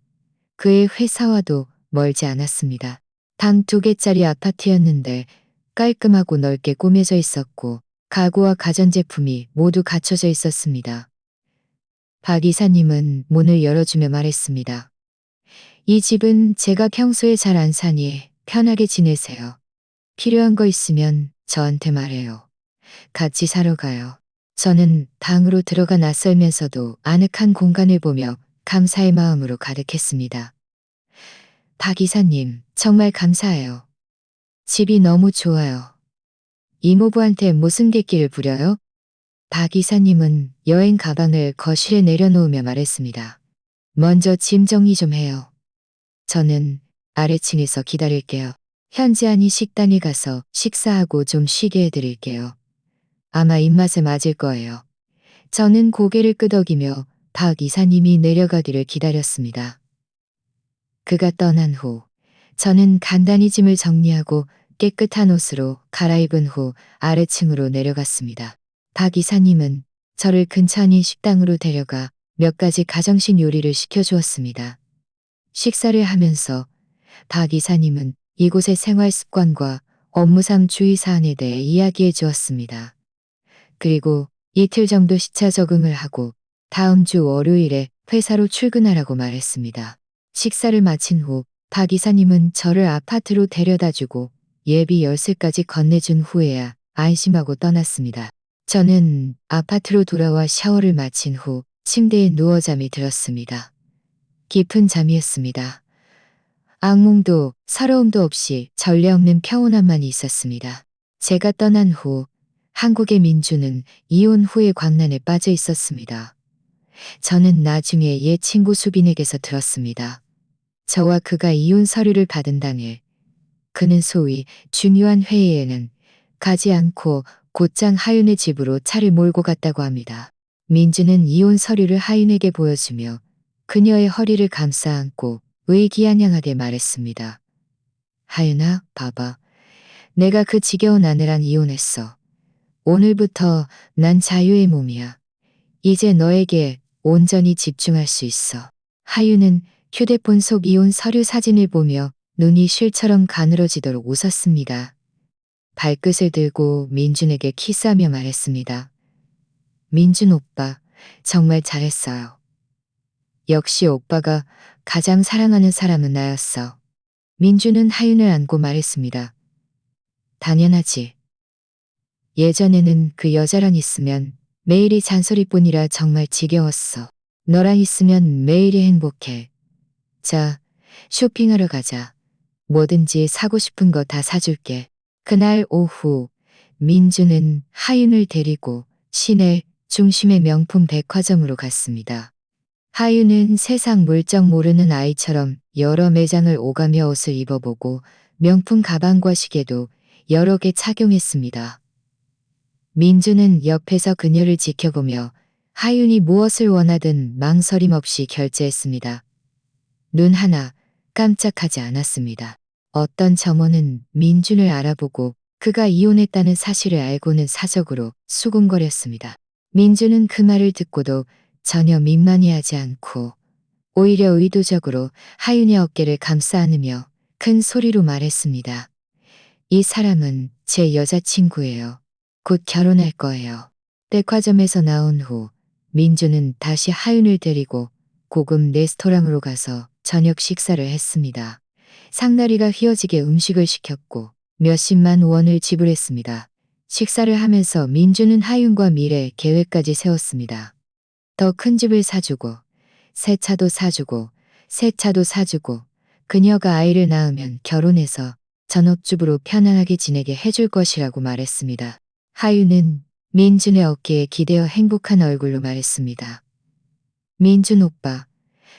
그의 회사와도 멀지 않았습니다. 방 2개짜리 아파트였는데 깔끔하고 넓게 꾸며져 있었고 가구와 가전제품이 모두 갖춰져 있었습니다. 박 이사님은 문을 열어주며 말했습니다. 이 집은 제가 평소에 잘 안 사니 편하게 지내세요. 필요한 거 있으면 저한테 말해요. 같이 사러 가요. 저는 방으로 들어가 낯설면서도 아늑한 공간을 보며 감사의 마음으로 가득했습니다. 박 이사님, 정말 감사해요. 집이 너무 좋아요. 이모부한테 무슨 객기를 부려요? 박 이사님은 여행 가방을 거실에 내려놓으며 말했습니다. 먼저 짐 정리 좀 해요. 저는 아래층에서 기다릴게요. 현지안이 식당에 가서 식사하고 좀 쉬게 해드릴게요. 아마 입맛에 맞을 거예요. 저는 고개를 끄덕이며 박 이사님이 내려가기를 기다렸습니다. 그가 떠난 후 저는 간단히 짐을 정리하고 깨끗한 옷으로 갈아입은 후 아래층으로 내려갔습니다. 박 이사님은 저를 근처인 식당으로 데려가 몇 가지 가정식 요리를 시켜주었습니다. 식사를 하면서 박 이사님은 이곳의 생활 습관과 업무상 주의사항에 대해 이야기해 주었습니다. 그리고 이틀 정도 시차 적응을 하고 다음 주 월요일에 회사로 출근하라고 말했습니다. 식사를 마친 후 박 이사님은 저를 아파트로 데려다주고 예비 열쇠까지 건네준 후에야 안심하고 떠났습니다. 저는 아파트로 돌아와 샤워를 마친 후 침대에 누워 잠이 들었습니다. 깊은 잠이었습니다. 악몽도 서러움도 없이 전례 없는 평온함만이 있었습니다. 제가 떠난 후 한국의 민주는 이혼 후의 광란에 빠져 있었습니다. 저는 나중에 옛 친구 수빈에게서 들었습니다. 저와 그가 이혼 서류를 받은 당일 그는 소위 중요한 회의에는 가지 않고 곧장 하윤의 집으로 차를 몰고 갔다고 합니다. 민주는 이혼 서류를 하윤에게 보여주며 그녀의 허리를 감싸 안고 의기양양하게 말했습니다. 하윤아, 봐봐. 내가 그 지겨운 아내랑 이혼했어. 오늘부터 난 자유의 몸이야. 이제 너에게 온전히 집중할 수 있어. 하윤은 휴대폰 속 이혼 서류 사진을 보며 눈이 실처럼 가늘어지도록 웃었습니다. 발끝을 들고 민준에게 키스하며 말했습니다. 민준 오빠, 정말 잘했어요. 역시 오빠가 가장 사랑하는 사람은 나였어. 민준은 하윤을 안고 말했습니다. 당연하지. 예전에는 그 여자랑 있으면 매일이 잔소리뿐이라 정말 지겨웠어. 너랑 있으면 매일이 행복해. 자, 쇼핑하러 가자. 뭐든지 사고 싶은 거 다 사줄게. 그날 오후 민주는 하윤을 데리고 시내 중심의 명품 백화점으로 갔습니다. 하윤은 세상 물정 모르는 아이처럼 여러 매장을 오가며 옷을 입어보고 명품 가방과 시계도 여러 개 착용했습니다. 민주는 옆에서 그녀를 지켜보며 하윤이 무엇을 원하든 망설임 없이 결제했습니다. 눈 하나 깜짝하지 않았습니다. 어떤 점원은 민준을 알아보고 그가 이혼했다는 사실을 알고는 사적으로 수군거렸습니다. 민준은 그 말을 듣고도 전혀 민망해하지 않고 오히려 의도적으로 하윤의 어깨를 감싸 안으며 큰 소리로 말했습니다. 이 사람은 제 여자친구예요. 곧 결혼할 거예요. 백화점에서 나온 후 민주는 다시 하윤을 데리고 고급 레스토랑으로 가서 저녁 식사를 했습니다. 상나리가 휘어지게 음식을 시켰고 몇십만 원을 지불했습니다. 식사를 하면서 민주는 하윤과 미래 계획까지 세웠습니다. 더 큰 집을 사주고 새 차도 사주고 새 차도 사주고 그녀가 아이를 낳으면 결혼해서 전업주부로 편안하게 지내게 해줄 것이라고 말했습니다. 하윤은 민준의 어깨에 기대어 행복한 얼굴로 말했습니다. 민준 오빠,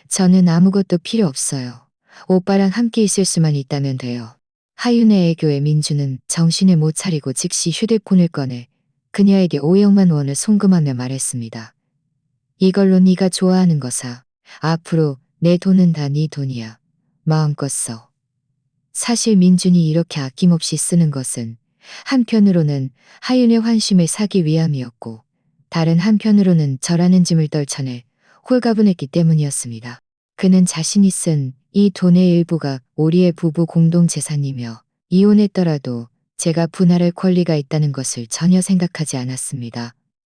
저는 아무것도 필요 없어요. 오빠랑 함께 있을 수만 있다면 돼요. 하윤의 애교에 민주는 정신을 못 차리고 즉시 휴대폰을 꺼내 그녀에게 5억만 원을 송금하며 말했습니다. 이걸로 네가 좋아하는 거 사. 앞으로 내 돈은 다 네 돈이야. 마음껏 써. 사실 민준이 이렇게 아낌없이 쓰는 것은 한편으로는 하윤의 환심을 사기 위함이었고 다른 한편으로는 저라는 짐을 떨쳐내 홀가분했기 때문이었습니다. 그는 자신이 쓴 이 돈의 일부가 우리의 부부 공동 재산이며 이혼했더라도 제가 분할할 권리가 있다는 것을 전혀 생각하지 않았습니다.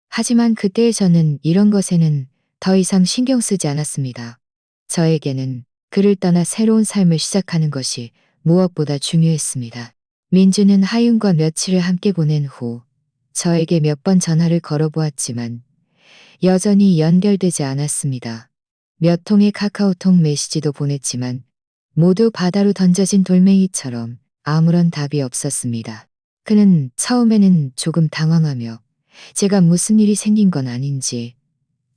하지만 그때의 저는 이런 것에는 더 이상 신경 쓰지 않았습니다. 저에게는 그를 떠나 새로운 삶을 시작하는 것이 무엇보다 중요했습니다. 민주는 하윤과 며칠을 함께 보낸 후 저에게 몇 번 전화를 걸어보았지만 여전히 연결되지 않았습니다. 몇 통의 카카오톡 메시지도 보냈지만 모두 바다로 던져진 돌멩이처럼 아무런 답이 없었습니다. 그는 처음에는 조금 당황하며 제가 무슨 일이 생긴 건 아닌지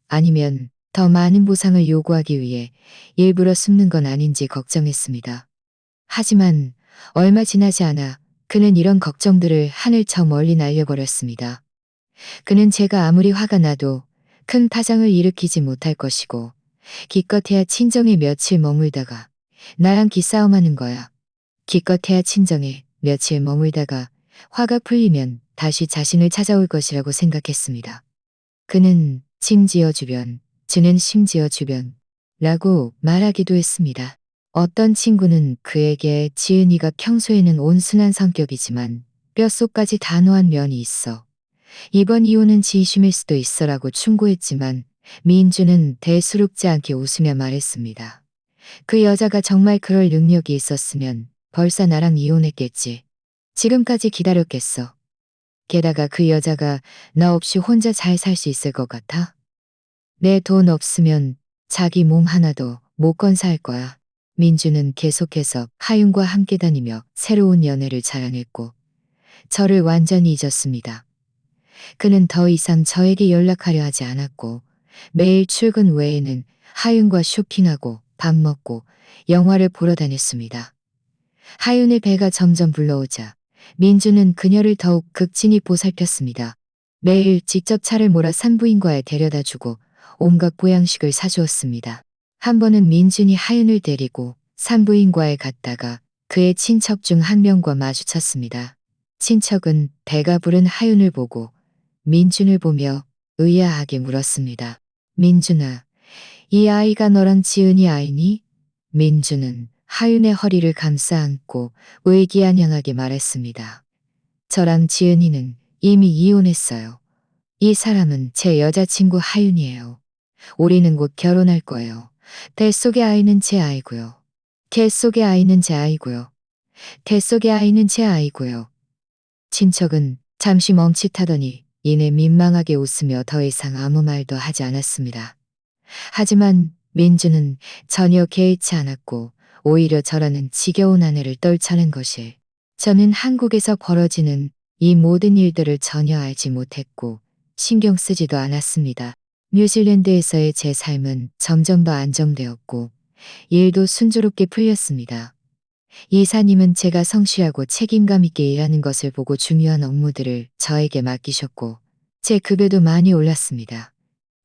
아니면 더 많은 보상을 요구하기 위해 일부러 숨는 건 아닌지 걱정했습니다. 하지만 얼마 지나지 않아 그는 이런 걱정들을 하늘 저 멀리 날려버렸습니다. 그는 제가 아무리 화가 나도 큰 파장을 일으키지 못할 것이고 기껏해야 친정에 며칠 머물다가 나랑 기싸움하는 거야. 기껏해야 친정에 며칠 머물다가 화가 풀리면 다시 자신을 찾아올 것이라고 생각했습니다. 그는 심지어 주변, 저는 심지어 주변 라고 말하기도 했습니다. 어떤 친구는 그에게 지은이가 평소에는 온순한 성격이지만 뼛속까지 단호한 면이 있어 이번 이혼은 진심일 수도 있어라고 충고했지만 민주는 대수롭지 않게 웃으며 말했습니다. 그 여자가 정말 그럴 능력이 있었으면 벌써 나랑 이혼했겠지. 지금까지 기다렸겠어. 게다가 그 여자가 나 없이 혼자 잘 살 수 있을 것 같아? 내 돈 없으면 자기 몸 하나도 못 건사할 거야. 민주는 계속해서 하윤과 함께 다니며 새로운 연애를 자랑했고 저를 완전히 잊었습니다. 그는 더 이상 저에게 연락하려 하지 않았고 매일 출근 외에는 하윤과 쇼핑하고 밥 먹고 영화를 보러 다녔습니다. 하윤의 배가 점점 불러오자 민주는 그녀를 더욱 극진히 보살폈습니다. 매일 직접 차를 몰아 산부인과에 데려다주고 온갖 보양식을 사주었습니다. 한 번은 민준이 하윤을 데리고 산부인과에 갔다가 그의 친척 중 한 명과 마주쳤습니다. 친척은 배가 부른 하윤을 보고 민준을 보며 의아하게 물었습니다. 민준아, 이 아이가 너랑 지은이 아이니? 민준은 하윤의 허리를 감싸 안고 의기양양하게 말했습니다. 저랑 지은이는 이미 이혼했어요. 이 사람은 제 여자친구 하윤이에요. 우리는 곧 결혼할 거예요. 뱃속의 아이는 제 아이고요. 개 속의 아이는 제 아이고요. 개 속의 아이는 제 아이고요. 친척은 잠시 멈칫하더니 이내 민망하게 웃으며 더 이상 아무 말도 하지 않았습니다. 하지만 민주는 전혀 개의치 않았고 오히려 저라는 지겨운 아내를 떨쳐낸 것이 저는 한국에서 벌어지는 이 모든 일들을 전혀 알지 못했고 신경 쓰지도 않았습니다. 뉴질랜드에서의 제 삶은 점점 더 안정되었고 일도 순조롭게 풀렸습니다. 이사님은 제가 성실하고 책임감 있게 일하는 것을 보고 중요한 업무들을 저에게 맡기셨고 제 급여도 많이 올랐습니다.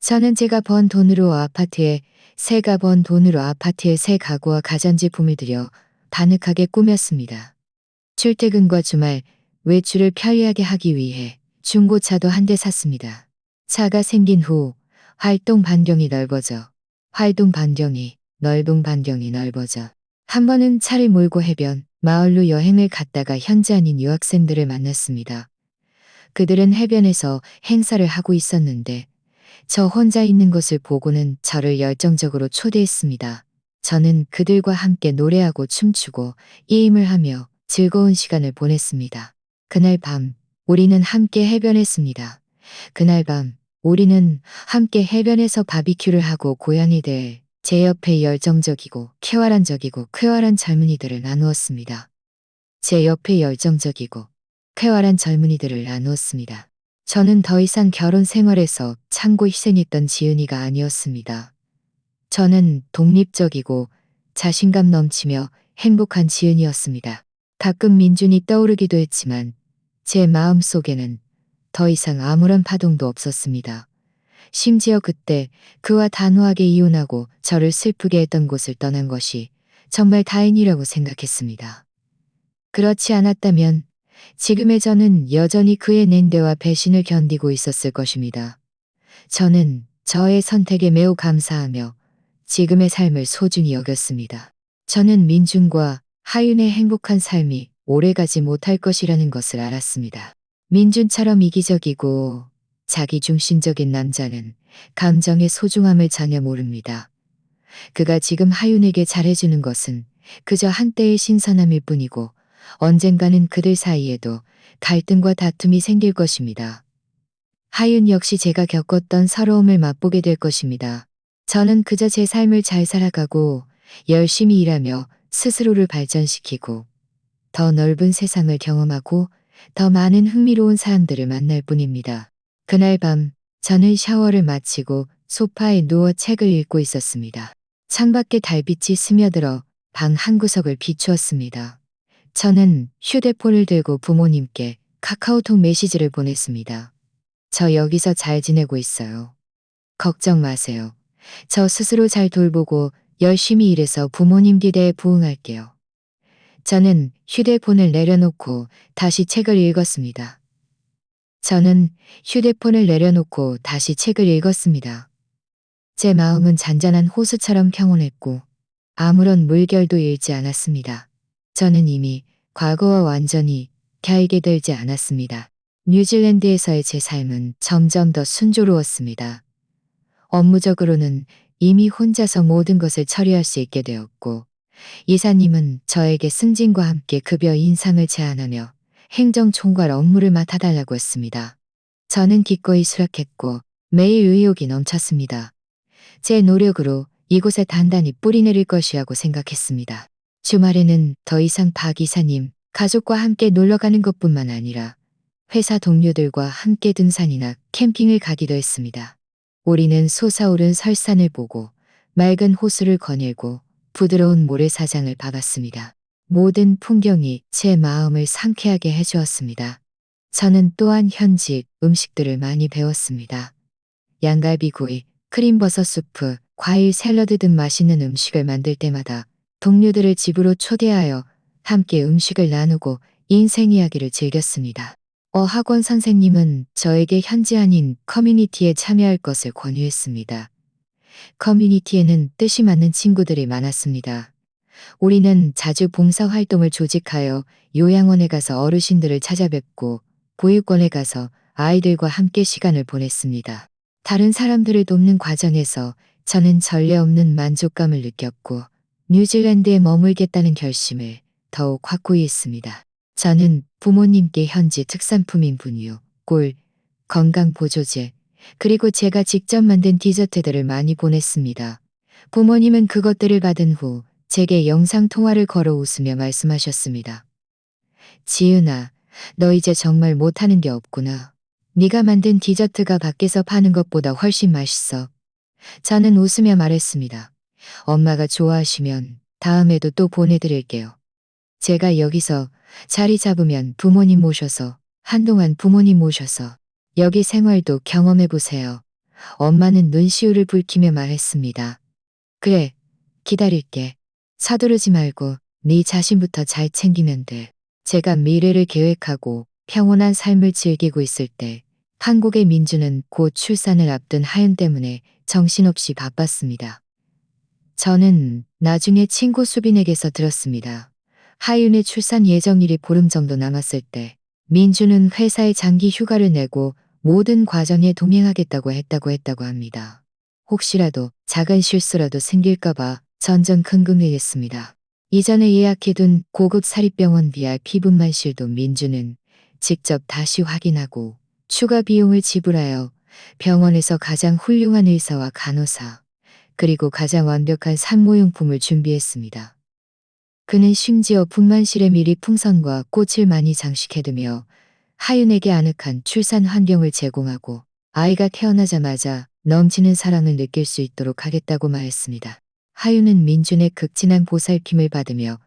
저는 제가 번 돈으로 아파트에 새 가구와 가전제품을 들여 바늑하게 꾸몄습니다. 출퇴근과 주말 외출을 편리하게 하기 위해 중고차도 한 대 샀습니다. 차가 생긴 후 활동 반경이 넓어져 한 번은 차를 몰고 해변, 마을로 여행을 갔다가 현지 아닌 유학생들을 만났습니다. 그들은 해변에서 행사를 하고 있었는데 저 혼자 있는 것을 보고는 저를 열정적으로 초대했습니다. 저는 그들과 함께 노래하고 춤추고 게임을 하며 즐거운 시간을 보냈습니다. 그날 밤 우리는 함께 해변했습니다. 그날 밤 우리는 함께 해변에서 바비큐를 하고 고양이들, 제 옆에 열정적이고 쾌활한 젊은이들을 나누었습니다. 저는 더 이상 결혼 생활에서 참고 희생했던 지은이가 아니었습니다. 저는 독립적이고 자신감 넘치며 행복한 지은이었습니다. 가끔 민준이 떠오르기도 했지만 제 마음 속에는 더 이상 아무런 파동도 없었습니다. 심지어 그때 그와 단호하게 이혼하고 저를 슬프게 했던 곳을 떠난 것이 정말 다행이라고 생각했습니다. 그렇지 않았다면 지금의 저는 여전히 그의 냉대와 배신을 견디고 있었을 것입니다. 저는 저의 선택에 매우 감사하며 지금의 삶을 소중히 여겼습니다. 저는 민준과 하윤의 행복한 삶이 오래가지 못할 것이라는 것을 알았습니다. 민준처럼 이기적이고 자기중심적인 남자는 감정의 소중함을 전혀 모릅니다. 그가 지금 하윤에게 잘해주는 것은 그저 한때의 신선함일 뿐이고 언젠가는 그들 사이에도 갈등과 다툼이 생길 것입니다. 하윤 역시 제가 겪었던 서러움을 맛보게 될 것입니다. 저는 그저 제 삶을 잘 살아가고 열심히 일하며 스스로를 발전시키고 더 넓은 세상을 경험하고 더 많은 흥미로운 사람들을 만날 뿐입니다. 그날 밤 저는 샤워를 마치고 소파에 누워 책을 읽고 있었습니다. 창밖에 달빛이 스며들어 방 한구석을 비추었습니다. 저는 휴대폰을 들고 부모님께 카카오톡 메시지를 보냈습니다. 저 여기서 잘 지내고 있어요. 걱정 마세요. 저 스스로 잘 돌보고 열심히 일해서 부모님 기대에 부응할게요. 저는 휴대폰을 내려놓고 다시 책을 읽었습니다. 저는 휴대폰을 내려놓고 다시 책을 읽었습니다. 제 마음은 잔잔한 호수처럼 평온했고 아무런 물결도 일지 않았습니다. 저는 이미 과거와 완전히 갸이게 되지 않았습니다. 뉴질랜드에서의 제 삶은 점점 더 순조로웠습니다. 업무적으로는 이미 혼자서 모든 것을 처리할 수 있게 되었고 이사님은 저에게 승진과 함께 급여 인상을 제안하며 행정총괄 업무를 맡아달라고 했습니다. 저는 기꺼이 수락했고 매일 의욕이 넘쳤습니다. 제 노력으로 이곳에 단단히 뿌리내릴 것이라고 생각했습니다. 주말에는 더 이상 박 이사님, 가족과 함께 놀러가는 것뿐만 아니라 회사 동료들과 함께 등산이나 캠핑을 가기도 했습니다. 우리는 솟아오른 설산을 보고 맑은 호수를 거닐고 부드러운 모래사장을 박았습니다. 모든 풍경이 제 마음을 상쾌하게 해주었습니다. 저는 또한 현지 음식들을 많이 배웠습니다. 양갈비구이, 크림버섯 수프, 과일 샐러드 등 맛있는 음식을 만들 때마다 동료들을 집으로 초대하여 함께 음식을 나누고 인생 이야기를 즐겼습니다. 어학원 선생님은 저에게 현지 아닌 커뮤니티에 참여할 것을 권유했습니다. 커뮤니티에는 뜻이 맞는 친구들이 많았습니다. 우리는 자주 봉사활동을 조직하여 요양원에 가서 어르신들을 찾아뵙고 보육원에 가서 아이들과 함께 시간을 보냈습니다. 다른 사람들을 돕는 과정에서 저는 전례 없는 만족감을 느꼈고 뉴질랜드에 머물겠다는 결심을 더욱 확고히 했습니다. 저는 부모님께 현지 특산품인 분유, 꿀, 건강보조제, 그리고 제가 직접 만든 디저트들을 많이 보냈습니다. 부모님은 그것들을 받은 후 제게 영상통화를 걸어 웃으며 말씀하셨습니다. 지은아, 너 이제 정말 못하는 게 없구나. 네가 만든 디저트가 밖에서 파는 것보다 훨씬 맛있어. 저는 웃으며 말했습니다. 엄마가 좋아하시면 다음에도 또 보내드릴게요. 제가 여기서 자리 잡으면 부모님 모셔서 한동안 부모님 모셔서 여기 생활도 경험해보세요. 엄마는 눈시울을 붉히며 말했습니다. 그래, 기다릴게. 서두르지 말고 네 자신부터 잘 챙기면 돼. 제가 미래를 계획하고 평온한 삶을 즐기고 있을 때 한국의 민주는 곧 출산을 앞둔 하윤 때문에 정신없이 바빴습니다. 저는 나중에 친구 수빈에게서 들었습니다. 하윤의 출산 예정일이 보름 정도 남았을 때 민주는 회사에 장기 휴가를 내고 모든 과정에 동행하겠다고 했다고 합니다. 혹시라도 작은 실수라도 생길까봐 전전긍긍했습니다. 이전에 예약해둔 고급 사립병원 VIP 분만실도 민주는 직접 다시 확인하고 추가 비용을 지불하여 병원에서 가장 훌륭한 의사와 간호사 그리고 가장 완벽한 산모용품을 준비했습니다. 그는 심지어 분만실에 미리 풍선과 꽃을 많이 장식해두며 하윤에게 아늑한 출산 환경을 제공하고 아이가 태어나자마자 넘치는 사랑을 느낄 수 있도록 하겠다고 말했습니다. 하윤은 민준의 극진한 보살핌을 받으며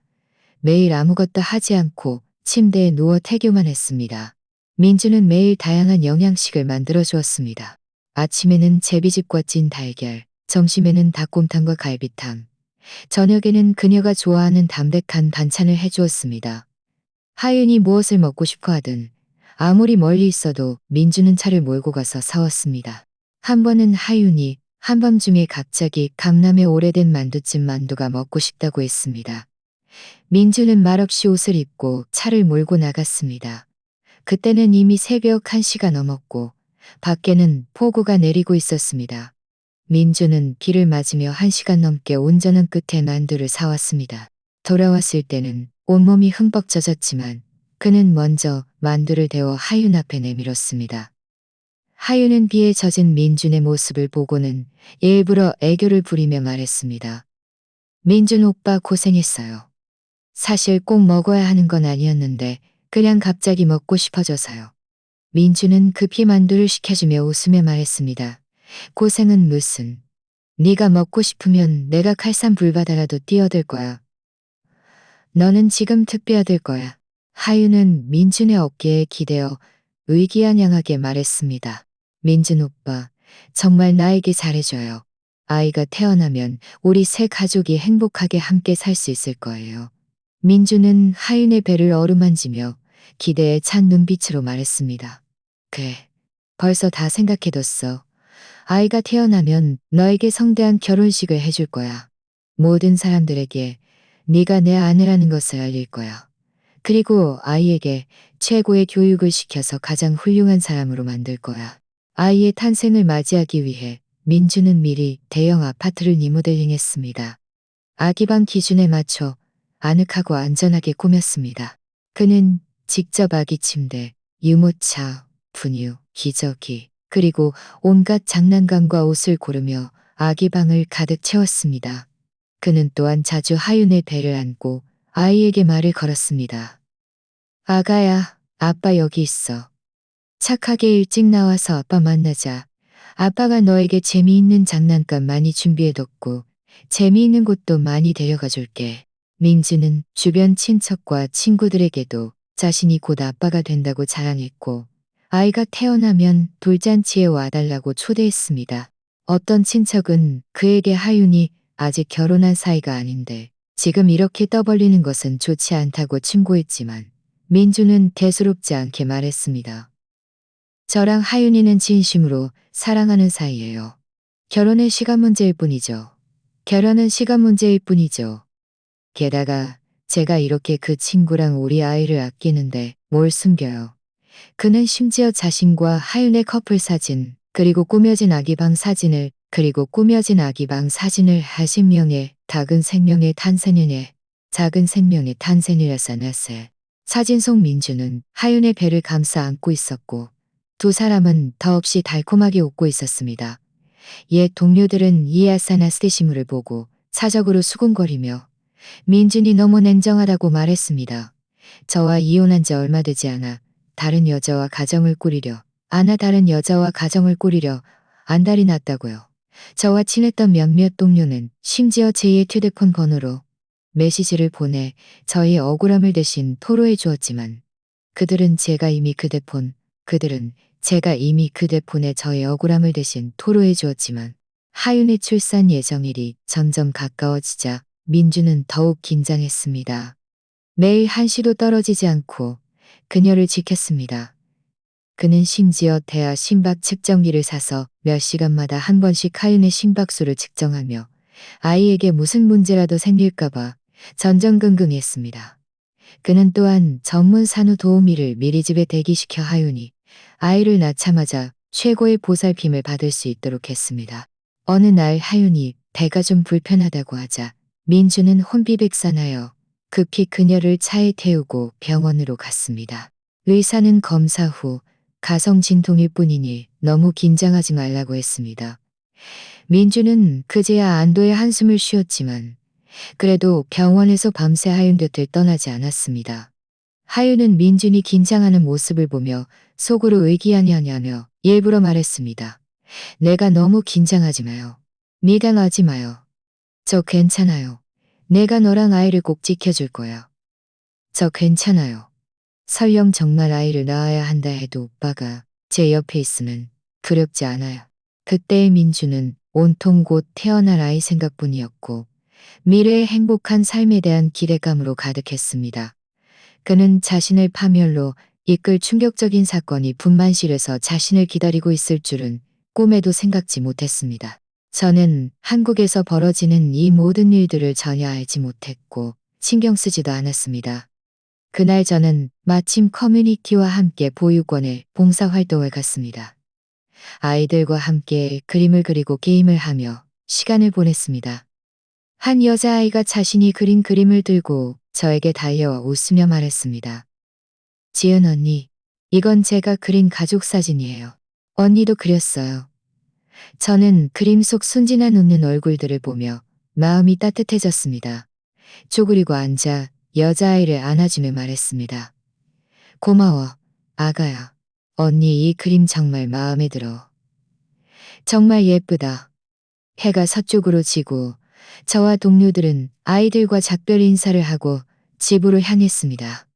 매일 아무것도 하지 않고 침대에 누워 태교만 했습니다. 민주는 매일 다양한 영양식을 만들어 주었습니다. 아침에는 제비즙과 찐 달걀, 점심에는 닭곰탕과 갈비탕, 저녁에는 그녀가 좋아하는 담백한 반찬을 해주었습니다. 하윤이 무엇을 먹고 싶어 하든 아무리 멀리 있어도 민주는 차를 몰고 가서 사왔습니다. 한 번은 하윤이 한밤중에 갑자기 강남의 오래된 만두집 만두가 먹고 싶다고 했습니다. 민주는 말없이 옷을 입고 차를 몰고 나갔습니다. 그때는 이미 새벽 1시가 넘었고 밖에는 폭우가 내리고 있었습니다. 민주는 비를 맞으며 1시간 넘게 운전한 끝에 만두를 사왔습니다. 돌아왔을 때는 온몸이 흠뻑 젖었지만 그는 먼저 만두를 데워 하윤 앞에 내밀었습니다. 하윤은 비에 젖은 민준의 모습을 보고는 일부러 애교를 부리며 말했습니다. 민준 오빠 고생했어요. 사실 꼭 먹어야 하는 건 아니었는데 그냥 갑자기 먹고 싶어져서요. 민주는 급히 만두를 시켜주며 웃으며 말했습니다. 고생은 무슨. 네가 먹고 싶으면 내가 칼산 불바다라도 뛰어들 거야. 너는 지금 특비어들 거야. 하윤은 민준의 어깨에 기대어 의기양양하게 말했습니다. 민준 오빠, 정말 나에게 잘해줘요. 아이가 태어나면 우리 세 가족이 행복하게 함께 살 수 있을 거예요. 민주는 하윤의 배를 어루만지며 기대에 찬 눈빛으로 말했습니다. 그래, 벌써 다 생각해뒀어. 아이가 태어나면 너에게 성대한 결혼식을 해줄 거야. 모든 사람들에게 네가 내 아내라는 것을 알릴 거야. 그리고 아이에게 최고의 교육을 시켜서 가장 훌륭한 사람으로 만들 거야. 아이의 탄생을 맞이하기 위해 민주는 미리 대형 아파트를 리모델링했습니다. 아기방 기준에 맞춰 아늑하고 안전하게 꾸몄습니다. 그는 직접 아기 침대, 유모차, 분유, 기저귀, 그리고 온갖 장난감과 옷을 고르며 아기 방을 가득 채웠습니다. 그는 또한 자주 하윤의 배를 안고 아이에게 말을 걸었습니다. 아가야, 아빠 여기 있어. 착하게 일찍 나와서 아빠 만나자. 아빠가 너에게 재미있는 장난감 많이 준비해뒀고 재미있는 곳도 많이 데려가 줄게. 민주는 주변 친척과 친구들에게도 자신이 곧 아빠가 된다고 자랑했고 아이가 태어나면 돌잔치에 와달라고 초대했습니다. 어떤 친척은 그에게 하윤이 아직 결혼한 사이가 아닌데 지금 이렇게 떠벌리는 것은 좋지 않다고 충고했지만 민주는 대수롭지 않게 말했습니다. 저랑 하윤이는 진심으로 사랑하는 사이예요. 결혼은 시간 문제일 뿐이죠. 결혼은 시간 문제일 뿐이죠. 게다가 제가 이렇게 그 친구랑 우리 아이를 아끼는데 뭘 숨겨요. 그는 심지어 자신과 하윤의 커플 사진, 그리고 꾸며진 아기방 사진을, 하신명의 작은 생명의 탄생이네. 작은 생명의 탄생이라서 나세. 사진 속 민주는 하윤의 배를 감싸 안고 있었고 두 사람은 더없이 달콤하게 웃고 있었습니다. 옛 동료들은 이 아사나 스테시물을 보고 사적으로 수군거리며 민준이 너무 냉정하다고 말했습니다. 저와 이혼한 지 얼마 되지 않아 다른 여자와 가정을 꾸리려 안달이 났다고요. 저와 친했던 몇몇 동료는 심지어 제2의 휴대폰 번호로 메시지를 보내 저의 억울함을 대신 토로해 주었지만 그들은 제가 이미 그대폰에 저의 억울함을 대신 토로해 주었지만 하윤의 출산 예정일이 점점 가까워지자 민주는 더욱 긴장했습니다. 매일 한시도 떨어지지 않고 그녀를 지켰습니다. 그는 심지어 대하 심박 측정기를 사서 몇 시간마다 한 번씩 하윤의 심박수를 측정하며 아이에게 무슨 문제라도 생길까봐 전전긍긍했습니다. 그는 또한 전문 산후 도우미를 미리 집에 대기시켜 하윤이 아이를 낳자마자 최고의 보살핌을 받을 수 있도록 했습니다. 어느 날 하윤이 배가 좀 불편하다고 하자 민주는 혼비백산하여 급히 그녀를 차에 태우고 병원으로 갔습니다. 의사는 검사 후 가성 진통일 뿐이니 너무 긴장하지 말라고 했습니다. 민주는 그제야 안도의 한숨을 쉬었지만 그래도 병원에서 밤새 하윤 곁을 떠나지 않았습니다. 하윤은 민준이 긴장하는 모습을 보며 속으로 의기양양하며 일부러 말했습니다. 내가 너무 긴장하지 마요. 네가 나지 마요. 저 괜찮아요. 내가 너랑 아이를 꼭 지켜줄 거야. 저 괜찮아요. 설령 정말 아이를 낳아야 한다 해도 오빠가 제 옆에 있으면 두렵지 않아요. 그때의 민주는 온통 곧 태어날 아이 생각뿐이었고 미래의 행복한 삶에 대한 기대감으로 가득했습니다. 그는 자신을 파멸로 이끌 충격적인 사건이 분만실에서 자신을 기다리고 있을 줄은 꿈에도 생각지 못했습니다. 저는 한국에서 벌어지는 이 모든 일들을 전혀 알지 못했고 신경 쓰지도 않았습니다. 그날 저는 마침 커뮤니티와 함께 보육원에 봉사활동을 갔습니다. 아이들과 함께 그림을 그리고 게임을 하며 시간을 보냈습니다. 한 여자아이가 자신이 그린 그림을 들고 저에게 달려와 웃으며 말했습니다. 지은 언니, 이건 제가 그린 가족 사진이에요. 언니도 그렸어요. 저는 그림 속 순진한 웃는 얼굴들을 보며 마음이 따뜻해졌습니다. 쪼그리고 앉아 여자아이를 안아주며 말했습니다. 고마워, 아가야. 언니 이 그림 정말 마음에 들어. 정말 예쁘다. 해가 서쪽으로 지고 저와 동료들은 아이들과 작별 인사를 하고 집으로 향했습니다.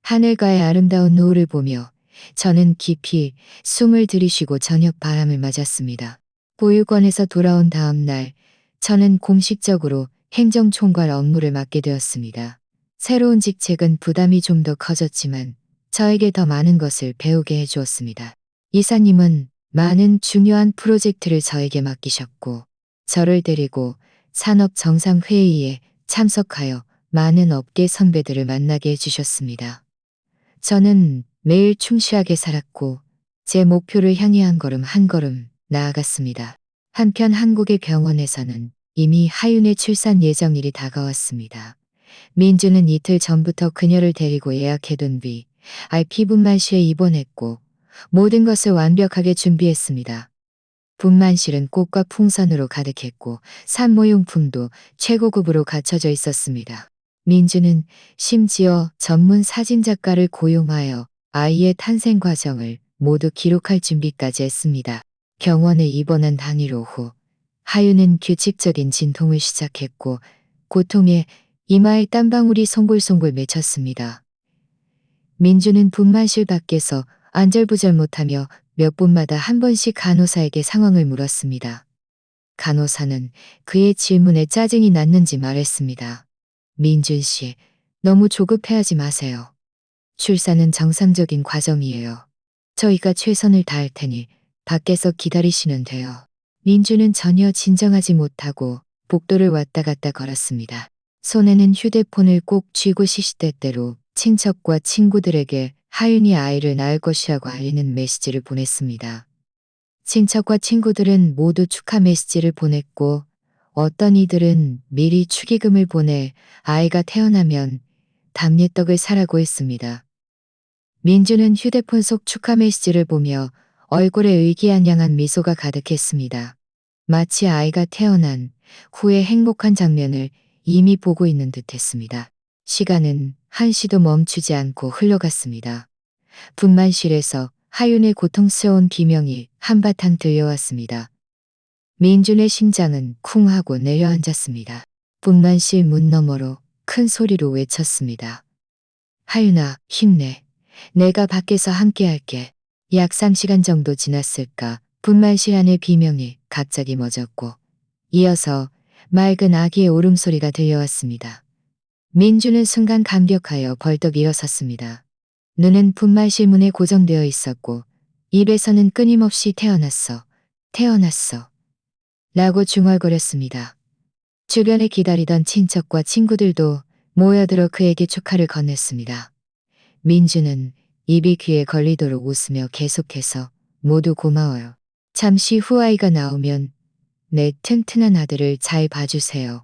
하늘과의 아름다운 노을을 보며 저는 깊이 숨을 들이쉬고 저녁 바람을 맞았습니다. 보육원에서 돌아온 다음 날 저는 공식적으로 행정총괄 업무를 맡게 되었습니다. 새로운 직책은 부담이 좀 더 커졌지만 저에게 더 많은 것을 배우게 해주었습니다. 이사님은 많은 중요한 프로젝트를 저에게 맡기셨고 저를 데리고 산업정상회의에 참석하여 많은 업계 선배들을 만나게 해주셨습니다. 저는 매일 충실하게 살았고 제 목표를 향해 한 걸음 한 걸음 나아갔습니다. 한편 한국의 병원에서는 이미 하윤의 출산 예정일이 다가왔습니다. 민주는 이틀 전부터 그녀를 데리고 예약해둔 VIP 분만실에 입원했고 모든 것을 완벽하게 준비했습니다. 분만실은 꽃과 풍선으로 가득했고 산모용품도 최고급으로 갖춰져 있었습니다. 민주는 심지어 전문 사진작가를 고용하여 아이의 탄생 과정을 모두 기록할 준비까지 했습니다. 병원에 입원한 당일 오후 하윤은 규칙적인 진통을 시작했고 고통에 이마에 땀방울이 송골송골 맺혔습니다. 민주는 분만실 밖에서 안절부절 못하며 몇 분마다 한 번씩 간호사에게 상황을 물었습니다. 간호사는 그의 질문에 짜증이 났는지 말했습니다. 민준 씨, 너무 조급해하지 마세요. 출산은 정상적인 과정이에요. 저희가 최선을 다할 테니 밖에서 기다리시면 돼요. 민주는 전혀 진정하지 못하고 복도를 왔다 갔다 걸었습니다. 손에는 휴대폰을 꼭 쥐고 시시때때로 친척과 친구들에게 하윤이 아이를 낳을 것이라고 알리는 메시지를 보냈습니다. 친척과 친구들은 모두 축하 메시지를 보냈고 어떤 이들은 미리 축의금을 보내 아이가 태어나면 담례떡을 사라고 했습니다. 민주는 휴대폰 속 축하 메시지를 보며 얼굴에 의기양양한 미소가 가득했습니다. 마치 아이가 태어난 후의 행복한 장면을 이미 보고 있는 듯했습니다. 시간은 한시도 멈추지 않고 흘러갔습니다. 분만실에서 하윤의 고통스러운 비명이 한바탕 들려왔습니다. 민준의 심장은 쿵 하고 내려앉았습니다. 분만실 문 너머로 큰 소리로 외쳤습니다. 하윤아, 힘내. 내가 밖에서 함께할게. 약 3시간 정도 지났을까 분만실 안의 비명이 갑자기 멎었고 이어서 맑은 아기의 울음소리가 들려왔습니다. 민주는 순간 감격하여 벌떡 일어섰습니다. 눈은 분만실 문에 고정되어 있었고 입에서는 끊임없이 태어났어. 태어났어. 라고 중얼거렸습니다. 주변에 기다리던 친척과 친구들도 모여들어 그에게 축하를 건넸습니다. 민주는 입이 귀에 걸리도록 웃으며 계속해서 모두 고마워요. 잠시 후 아이가 나오면 내 튼튼한 아들을 잘 봐주세요.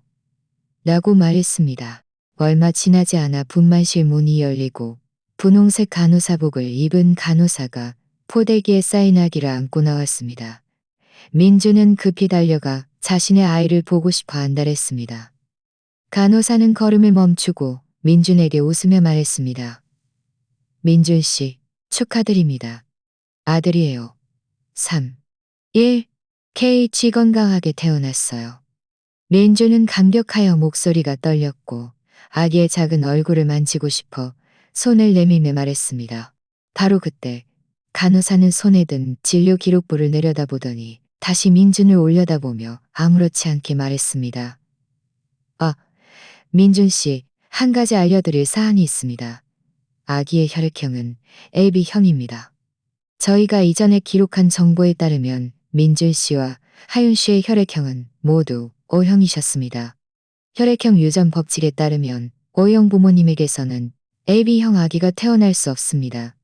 라고 말했습니다. 얼마 지나지 않아 분만실 문이 열리고 분홍색 간호사복을 입은 간호사가 포대기에 사인하기를 안고 나왔습니다. 민주는 급히 달려가 자신의 아이를 보고 싶어 안달했습니다. 간호사는 걸음을 멈추고 민준에게 웃으며 말했습니다. 민준 씨, 축하드립니다. 아들이에요. 3. 1. KH 건강하게 태어났어요. 민준은 감격하여 목소리가 떨렸고 아기의 작은 얼굴을 만지고 싶어 손을 내밀며 말했습니다. 바로 그때 간호사는 손에 든 진료 기록부를 내려다보더니 다시 민준을 올려다보며 아무렇지 않게 말했습니다. 아, 민준 씨, 한 가지 알려드릴 사안이 있습니다. 아기의 혈액형은 AB형입니다. 저희가 이전에 기록한 정보에 따르면 민준 씨와 하윤 씨의 혈액형은 모두 O형이셨습니다. 혈액형 유전 법칙에 따르면 O형 부모님에게서는 AB형 아기가 태어날 수 없습니다.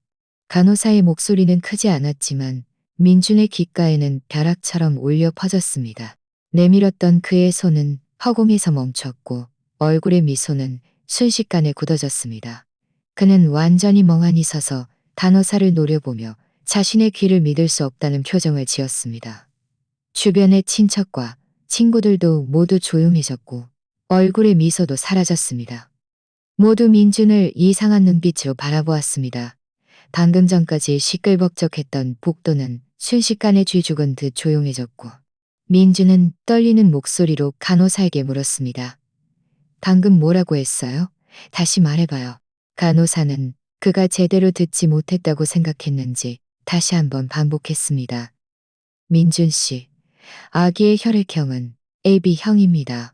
간호사의 목소리는 크지 않았지만 민준의 귓가에는 벼락처럼 울려 퍼졌습니다. 내밀었던 그의 손은 허공에서 멈췄고 얼굴의 미소는 순식간에 굳어졌습니다. 그는 완전히 멍하니 서서 간호사를 노려보며 자신의 귀를 믿을 수 없다는 표정을 지었습니다. 주변의 친척과 친구들도 모두 조용해졌고 얼굴의 미소도 사라졌습니다. 모두 민준을 이상한 눈빛으로 바라보았습니다. 방금 전까지 시끌벅적했던 복도는 순식간에 쥐 죽은 듯 조용해졌고 민준은 떨리는 목소리로 간호사에게 물었습니다. 방금 뭐라고 했어요? 다시 말해봐요. 간호사는 그가 제대로 듣지 못했다고 생각했는지 다시 한번 반복했습니다. 민준 씨, 아기의 혈액형은 AB형입니다.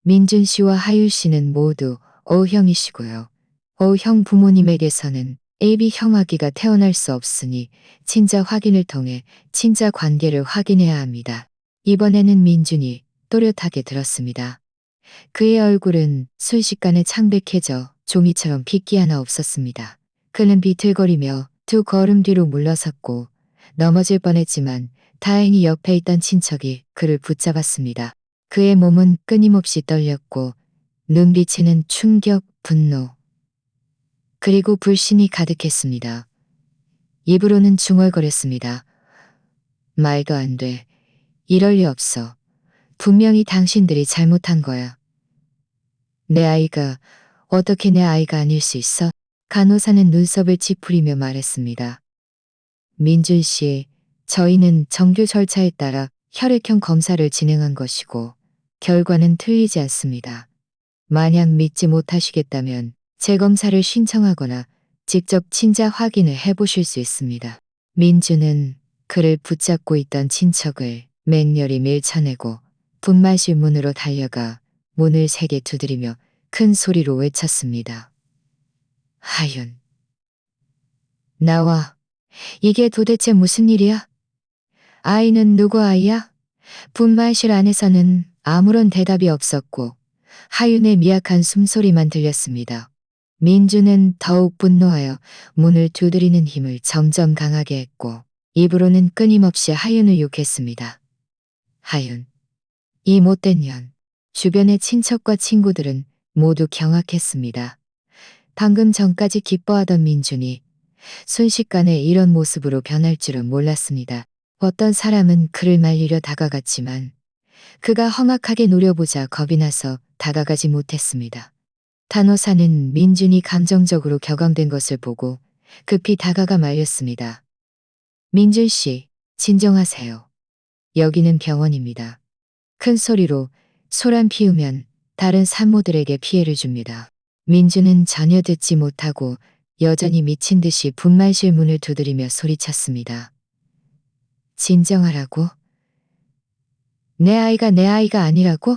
민준 씨와 하율 씨는 모두 O형이시고요. O형 부모님에게서는 AB형 아기가 태어날 수 없으니 친자 확인을 통해 친자 관계를 확인해야 합니다. 이번에는 민준이 또렷하게 들었습니다. 그의 얼굴은 순식간에 창백해져 종이처럼 핏기 하나 없었습니다. 그는 비틀거리며 두 걸음 뒤로 물러섰고 넘어질 뻔했지만 다행히 옆에 있던 친척이 그를 붙잡았습니다. 그의 몸은 끊임없이 떨렸고 눈빛에는 충격, 분노, 그리고 불신이 가득했습니다. 입으로는 중얼거렸습니다. 말도 안 돼. 이럴 리 없어. 분명히 당신들이 잘못한 거야. 내 아이가 어떻게 내 아이가 아닐 수 있어? 간호사는 눈썹을 찌푸리며 말했습니다. 민준 씨, 저희는 정규 절차에 따라 혈액형 검사를 진행한 것이고 결과는 틀리지 않습니다. 만약 믿지 못하시겠다면 재검사를 신청하거나 직접 친자 확인을 해보실 수 있습니다. 민준은 그를 붙잡고 있던 친척을 맹렬히 밀쳐내고 분만실 문으로 달려가 문을 세게 두드리며 큰 소리로 외쳤습니다. 하윤, 나와. 이게 도대체 무슨 일이야? 아이는 누구 아이야? 분만실 안에서는 아무런 대답이 없었고 하윤의 미약한 숨소리만 들렸습니다. 민주는 더욱 분노하여 문을 두드리는 힘을 점점 강하게 했고 입으로는 끊임없이 하윤을 욕했습니다. 하윤, 이 못된 년. 주변의 친척과 친구들은 모두 경악했습니다. 방금 전까지 기뻐하던 민준이 순식간에 이런 모습으로 변할 줄은 몰랐습니다. 어떤 사람은 그를 말리려 다가갔지만 그가 험악하게 노려보자 겁이 나서 다가가지 못했습니다. 간호사는 민준이 감정적으로 격앙된 것을 보고 급히 다가가 말렸습니다. 민준 씨, 진정하세요. 여기는 병원입니다. 큰 소리로 소란 피우면 다른 산모들에게 피해를 줍니다. 민준은 전혀 듣지 못하고 여전히 미친 듯이 분만실 문을 두드리며 소리쳤습니다. 진정하라고? 내 아이가 내 아이가 아니라고?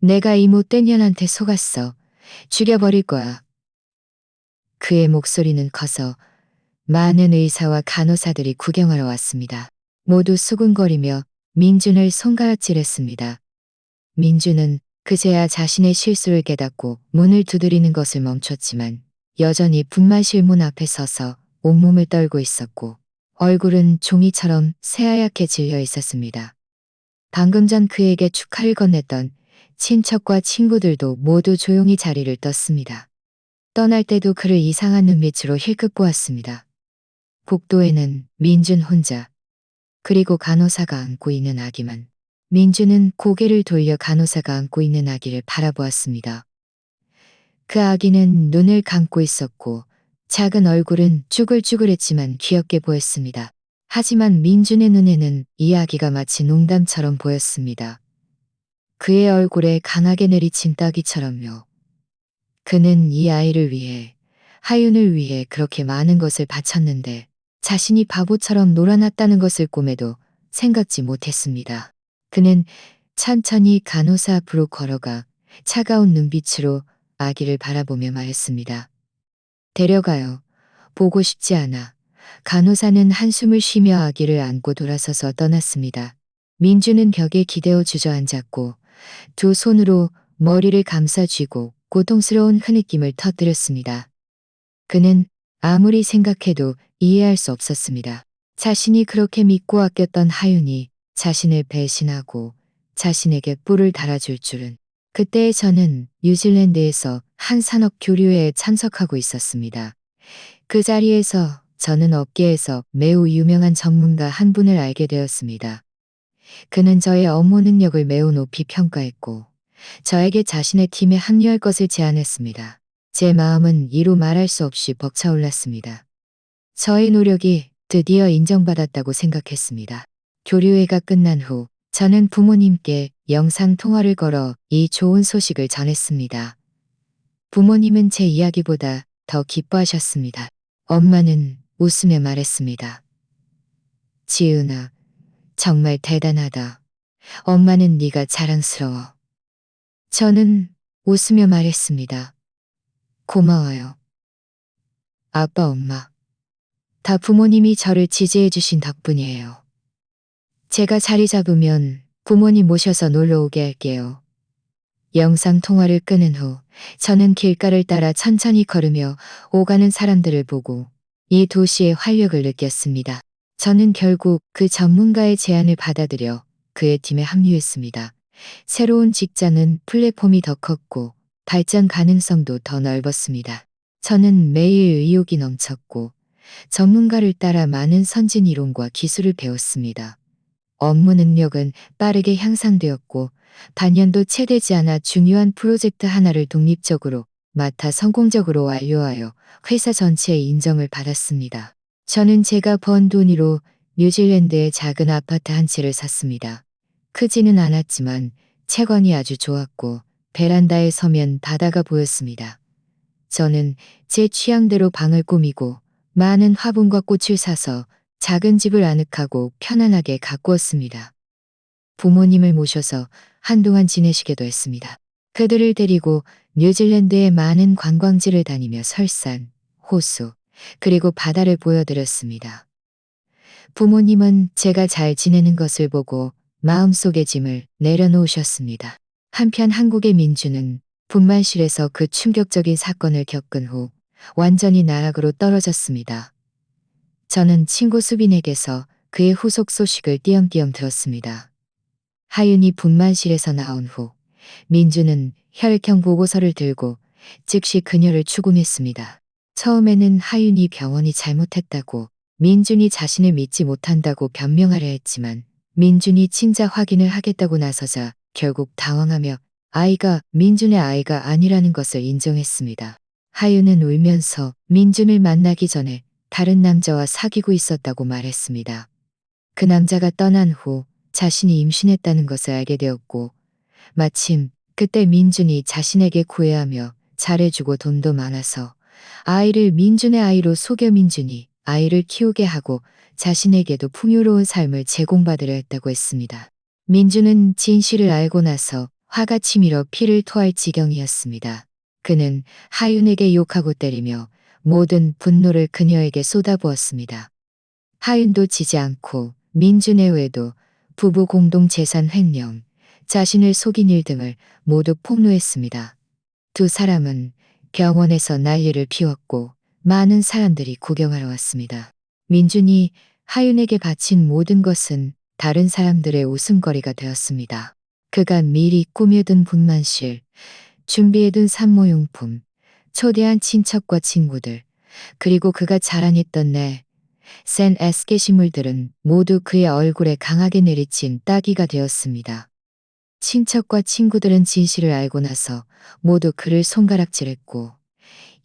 내가 이 못된 년한테 속았어. 죽여버릴 거야. 그의 목소리는 커서 많은 의사와 간호사들이 구경하러 왔습니다. 모두 수군거리며 민준을 손가락질했습니다. 민준은 그제야 자신의 실수를 깨닫고 문을 두드리는 것을 멈췄지만 여전히 분만실 문 앞에 서서 온몸을 떨고 있었고 얼굴은 종이처럼 새하얗게 질려 있었습니다. 방금 전 그에게 축하를 건넸던 친척과 친구들도 모두 조용히 자리를 떴습니다. 떠날 때도 그를 이상한 눈빛으로 힐끗 보았습니다. 복도에는 민준 혼자, 그리고 간호사가 안고 있는 아기만. 민준은 고개를 돌려 간호사가 안고 있는 아기를 바라보았습니다. 그 아기는 눈을 감고 있었고 작은 얼굴은 쭈글쭈글했지만 귀엽게 보였습니다. 하지만 민준의 눈에는 이 아기가 마치 농담처럼 보였습니다. 그의 얼굴에 강하게 내리친 따귀처럼요. 그는 이 아이를 위해, 하윤을 위해 그렇게 많은 것을 바쳤는데 자신이 바보처럼 놀아났다는 것을 꿈에도 생각지 못했습니다. 그는 천천히 간호사 앞으로 걸어가 차가운 눈빛으로 아기를 바라보며 말했습니다. 데려가요. 보고 싶지 않아. 간호사는 한숨을 쉬며 아기를 안고 돌아서서 떠났습니다. 민주는 벽에 기대어 주저앉았고 두 손으로 머리를 감싸쥐고 고통스러운 흐느낌을 터뜨렸습니다. 그는 아무리 생각해도 이해할 수 없었습니다. 자신이 그렇게 믿고 아꼈던 하윤이 자신을 배신하고 자신에게 뿔을 달아줄 줄은. 그때 저는 뉴질랜드에서 한 산업 교류회에 참석하고 있었습니다. 그 자리에서 저는 업계에서 매우 유명한 전문가 한 분을 알게 되었습니다. 그는 저의 업무 능력을 매우 높이 평가했고 저에게 자신의 팀에 합류할 것을 제안했습니다. 제 마음은 이루 말할 수 없이 벅차올랐습니다. 저의 노력이 드디어 인정받았다고 생각했습니다. 교류회가 끝난 후 저는 부모님께 영상 통화를 걸어 이 좋은 소식을 전했습니다. 부모님은 제 이야기보다 더 기뻐하셨습니다. 엄마는 웃으며 말했습니다. 지은아, 정말 대단하다. 엄마는 네가 자랑스러워. 저는 웃으며 말했습니다. 고마워요. 아빠, 엄마. 다 부모님이 저를 지지해 주신 덕분이에요. 제가 자리 잡으면 부모님 모셔서 놀러 오게 할게요. 영상 통화를 끊은 후 저는 길가를 따라 천천히 걸으며 오가는 사람들을 보고 이 도시의 활력을 느꼈습니다. 저는 결국 그 전문가의 제안을 받아들여 그의 팀에 합류했습니다. 새로운 직장은 플랫폼이 더 컸고 발전 가능성도 더 넓었습니다. 저는 매일 의욕이 넘쳤고 전문가를 따라 많은 선진 이론과 기술을 배웠습니다. 업무 능력은 빠르게 향상되었고 반년도 채 되지 않아 중요한 프로젝트 하나를 독립적으로 맡아 성공적으로 완료하여 회사 전체의 인정을 받았습니다. 저는 제가 번 돈으로 뉴질랜드의 작은 아파트 한 채를 샀습니다. 크지는 않았지만 채광이 아주 좋았고 베란다에 서면 바다가 보였습니다. 저는 제 취향대로 방을 꾸미고 많은 화분과 꽃을 사서 작은 집을 아늑하고 편안하게 가꾸었습니다. 부모님을 모셔서 한동안 지내시기도 했습니다. 그들을 데리고 뉴질랜드의 많은 관광지를 다니며 설산, 호수, 그리고 바다를 보여드렸습니다. 부모님은 제가 잘 지내는 것을 보고 마음속의 짐을 내려놓으셨습니다. 한편 한국의 민주는 분만실에서 그 충격적인 사건을 겪은 후 완전히 나락으로 떨어졌습니다. 저는 친구 수빈에게서 그의 후속 소식을 띄엄띄엄 들었습니다. 하윤이 분만실에서 나온 후 민주는 혈액형 보고서를 들고 즉시 그녀를 추궁했습니다. 처음에는 하윤이 병원이 잘못했다고 민준이 자신을 믿지 못한다고 변명하려 했지만 민준이 친자 확인을 하겠다고 나서자 결국 당황하며 아이가 민준의 아이가 아니라는 것을 인정했습니다. 하윤은 울면서 민준을 만나기 전에 다른 남자와 사귀고 있었다고 말했습니다. 그 남자가 떠난 후 자신이 임신했다는 것을 알게 되었고 마침 그때 민준이 자신에게 구애하며 잘해주고 돈도 많아서 아이를 민준의 아이로 속여 민준이 아이를 키우게 하고 자신에게도 풍요로운 삶을 제공받으려 했다고 했습니다. 민준은 진실을 알고 나서 화가 치밀어 피를 토할 지경이었습니다. 그는 하윤에게 욕하고 때리며 모든 분노를 그녀에게 쏟아부었습니다. 하윤도 지지 않고 민준의 외도, 부부 공동 재산 횡령, 자신을 속인 일 등을 모두 폭로했습니다. 두 사람은 병원에서 난리를 피웠고 많은 사람들이 구경하러 왔습니다. 민준이 하윤에게 바친 모든 것은 다른 사람들의 웃음거리가 되었습니다. 그가 미리 꾸며둔 분만실, 준비해둔 산모용품, 초대한 친척과 친구들, 그리고 그가 자랑했던 센 에스게시물들은 모두 그의 얼굴에 강하게 내리친 따기가 되었습니다. 친척과 친구들은 진실을 알고 나서 모두 그를 손가락질했고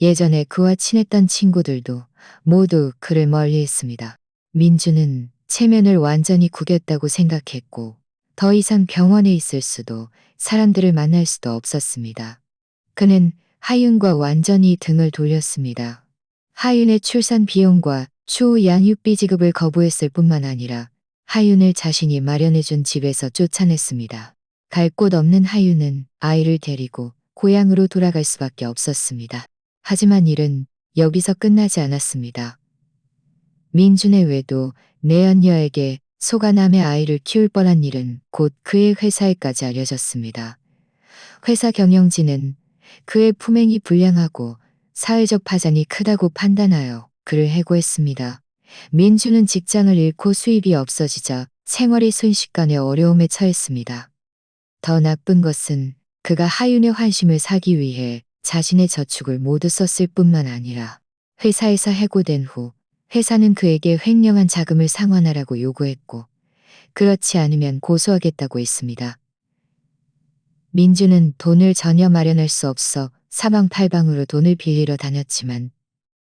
예전에 그와 친했던 친구들도 모두 그를 멀리했습니다. 민주는 체면을 완전히 구겼다고 생각했고 더 이상 병원에 있을 수도 사람들을 만날 수도 없었습니다. 그는 하윤과 완전히 등을 돌렸습니다. 하윤의 출산 비용과 추후 양육비 지급을 거부했을 뿐만 아니라 하윤을 자신이 마련해준 집에서 쫓아냈습니다. 갈 곳 없는 하윤은 아이를 데리고 고향으로 돌아갈 수밖에 없었습니다. 하지만 일은 여기서 끝나지 않았습니다. 민준의 외도 내연녀에게 소가남의 아이를 키울 뻔한 일은 곧 그의 회사에까지 알려졌습니다. 회사 경영진은 그의 품행이 불량하고 사회적 파장이 크다고 판단하여 그를 해고했습니다. 민주는 직장을 잃고 수입이 없어지자 생활이 순식간에 어려움에 처했습니다. 더 나쁜 것은 그가 하윤의 환심을 사기 위해 자신의 저축을 모두 썼을 뿐만 아니라 회사에서 해고된 후 회사는 그에게 횡령한 자금을 상환하라고 요구했고 그렇지 않으면 고소하겠다고 했습니다. 민주는 돈을 전혀 마련할 수 없어 사방팔방으로 돈을 빌리러 다녔지만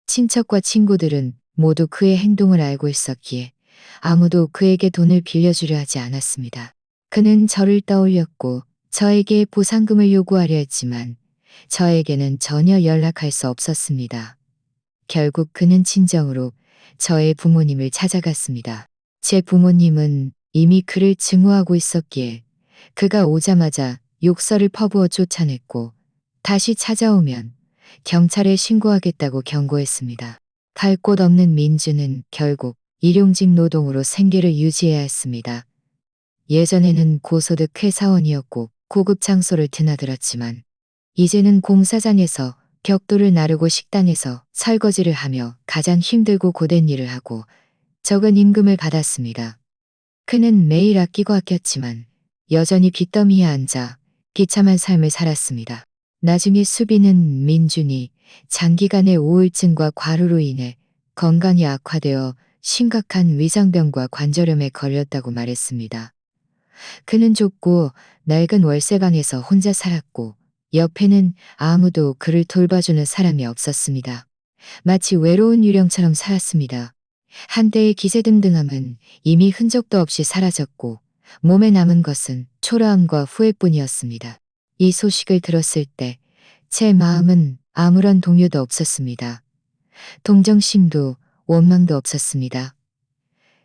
친척과 친구들은 모두 그의 행동을 알고 있었기에 아무도 그에게 돈을 빌려주려 하지 않았습니다. 그는 저를 떠올렸고 저에게 보상금을 요구하려 했지만 저에게는 전혀 연락할 수 없었습니다. 결국 그는 친정으로 저의 부모님을 찾아갔습니다. 제 부모님은 이미 그를 증오하고 있었기에 그가 오자마자 욕설을 퍼부어 쫓아냈고 다시 찾아오면 경찰에 신고하겠다고 경고했습니다. 갈 곳 없는 민주는 결국 일용직 노동으로 생계를 유지해야 했습니다. 예전에는 고소득 회사원이었고 고급 장소를 드나들었지만 이제는 공사장에서 벽돌을 나르고 식당에서 설거지를 하며 가장 힘들고 고된 일을 하고 적은 임금을 받았습니다. 그는 매일 아끼고 아꼈지만 여전히 빚더미에 앉아 비참한 삶을 살았습니다. 나중에 수비는 민준이 장기간의 우울증과 과로로 인해 건강이 악화되어 심각한 위장병과 관절염에 걸렸다고 말했습니다. 그는 좁고 낡은 월세방에서 혼자 살았고 옆에는 아무도 그를 돌봐주는 사람이 없었습니다. 마치 외로운 유령처럼 살았습니다. 한때의 기세등등함은 이미 흔적도 없이 사라졌고 몸에 남은 것은 초라함과 후회뿐이었습니다. 이 소식을 들었을 때 제 마음은 아무런 동요도 없었습니다. 동정심도 원망도 없었습니다.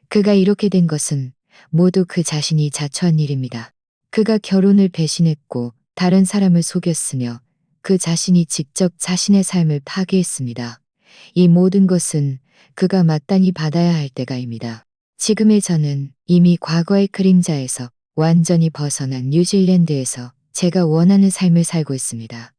그가 이렇게 된 것은 모두 그 자신이 자초한 일입니다. 그가 결혼을 배신했고 다른 사람을 속였으며 그 자신이 직접 자신의 삶을 파괴했습니다. 이 모든 것은 그가 마땅히 받아야 할 때가입니다. 지금의 저는 이미 과거의 그림자에서 완전히 벗어난 뉴질랜드에서 제가 원하는 삶을 살고 있습니다.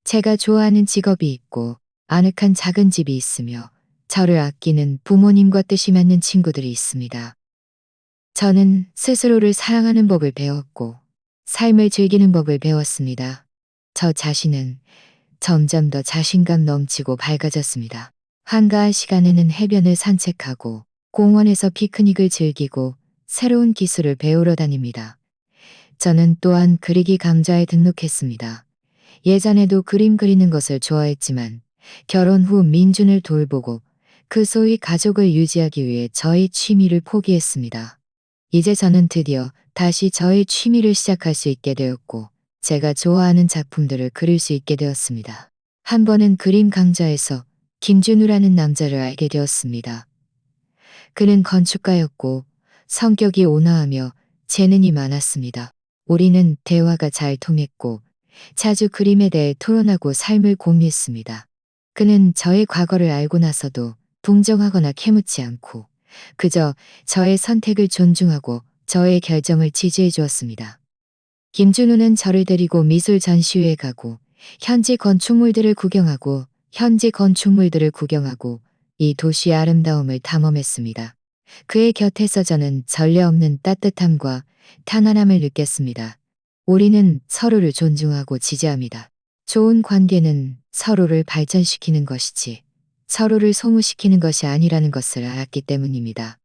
제가 좋아하는 직업이 있고 아늑한 작은 집이 있으며 저를 아끼는 부모님과 뜻이 맞는 친구들이 있습니다. 저는 스스로를 사랑하는 법을 배웠고 삶을 즐기는 법을 배웠습니다. 저 자신은 점점 더 자신감 넘치고 밝아졌습니다. 한가한 시간에는 해변을 산책하고 공원에서 피크닉을 즐기고 새로운 기술을 배우러 다닙니다. 저는 또한 그리기 강좌에 등록했습니다. 예전에도 그림 그리는 것을 좋아했지만 결혼 후 민준을 돌보고 그 소위 가족을 유지하기 위해 저의 취미를 포기했습니다. 이제 저는 드디어 다시 저의 취미를 시작할 수 있게 되었고 제가 좋아하는 작품들을 그릴 수 있게 되었습니다. 한 번은 그림 강좌에서 김준우라는 남자를 알게 되었습니다. 그는 건축가였고 성격이 온화하며 재능이 많았습니다. 우리는 대화가 잘 통했고 자주 그림에 대해 토론하고 삶을 공유했습니다. 그는 저의 과거를 알고 나서도 동정하거나 캐묻지 않고 그저 저의 선택을 존중하고 저의 결정을 지지해 주었습니다. 김준우는 저를 데리고 미술 전시회에 가고 현지 건축물들을 구경하고 이 도시의 아름다움을 탐험했습니다. 그의 곁에서 저는 전례 없는 따뜻함과 편안함을 느꼈습니다. 우리는 서로를 존중하고 지지합니다. 좋은 관계는 서로를 발전시키는 것이지 서로를 소모시키는 것이 아니라는 것을 알았기 때문입니다.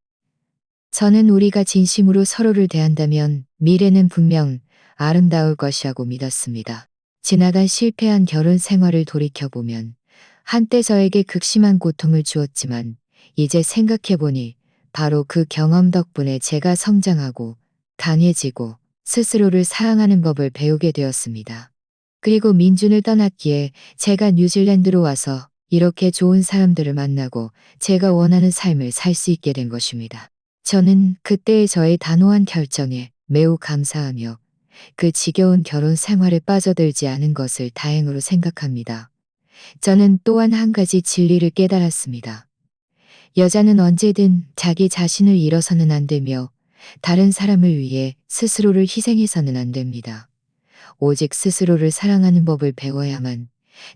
저는 우리가 진심으로 서로를 대한다면 미래는 분명 아름다울 것이라고 믿었습니다. 지나간 실패한 결혼 생활을 돌이켜보면 한때 저에게 극심한 고통을 주었지만 이제 생각해보니 바로 그 경험 덕분에 제가 성장하고 강해지고 스스로를 사랑하는 법을 배우게 되었습니다. 그리고 민준을 떠났기에 제가 뉴질랜드로 와서 이렇게 좋은 사람들을 만나고 제가 원하는 삶을 살 수 있게 된 것입니다. 저는 그때의 저의 단호한 결정에 매우 감사하며 그 지겨운 결혼 생활에 빠져들지 않은 것을 다행으로 생각합니다. 저는 또한 한 가지 진리를 깨달았습니다. 여자는 언제든 자기 자신을 잃어서는 안 되며 다른 사람을 위해 스스로를 희생해서는 안 됩니다. 오직 스스로를 사랑하는 법을 배워야만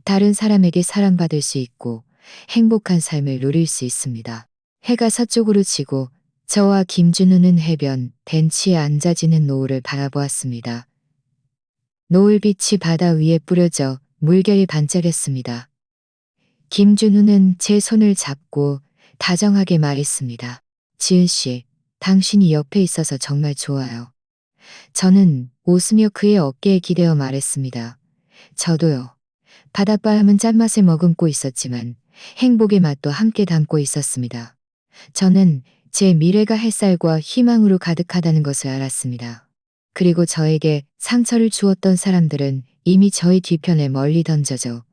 다른 사람에게 사랑받을 수 있고 행복한 삶을 누릴 수 있습니다. 해가 서쪽으로 지고 저와 김준우는 해변 벤치에 앉아지는 노을을 바라보았습니다. 노을빛이 바다 위에 뿌려져 물결이 반짝였습니다. 김준우는 제 손을 잡고 다정하게 말했습니다. 지은 씨, 당신이 옆에 있어서 정말 좋아요. 저는 웃으며 그의 어깨에 기대어 말했습니다. 저도요. 바닷바람은 짠맛을 머금고 있었지만 행복의 맛도 함께 담고 있었습니다. 저는 제 미래가 햇살과 희망으로 가득하다는 것을 알았습니다. 그리고 저에게 상처를 주었던 사람들은 이미 저의 뒤편에 멀리 던져져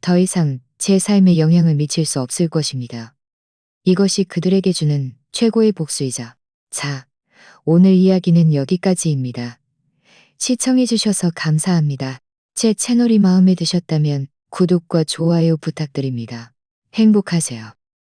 더 이상 제 삶에 영향을 미칠 수 없을 것입니다. 이것이 그들에게 주는 최고의 복수이자. 자, 오늘 이야기는 여기까지입니다. 시청해주셔서 감사합니다. 제 채널이 마음에 드셨다면 구독과 좋아요 부탁드립니다. 행복하세요.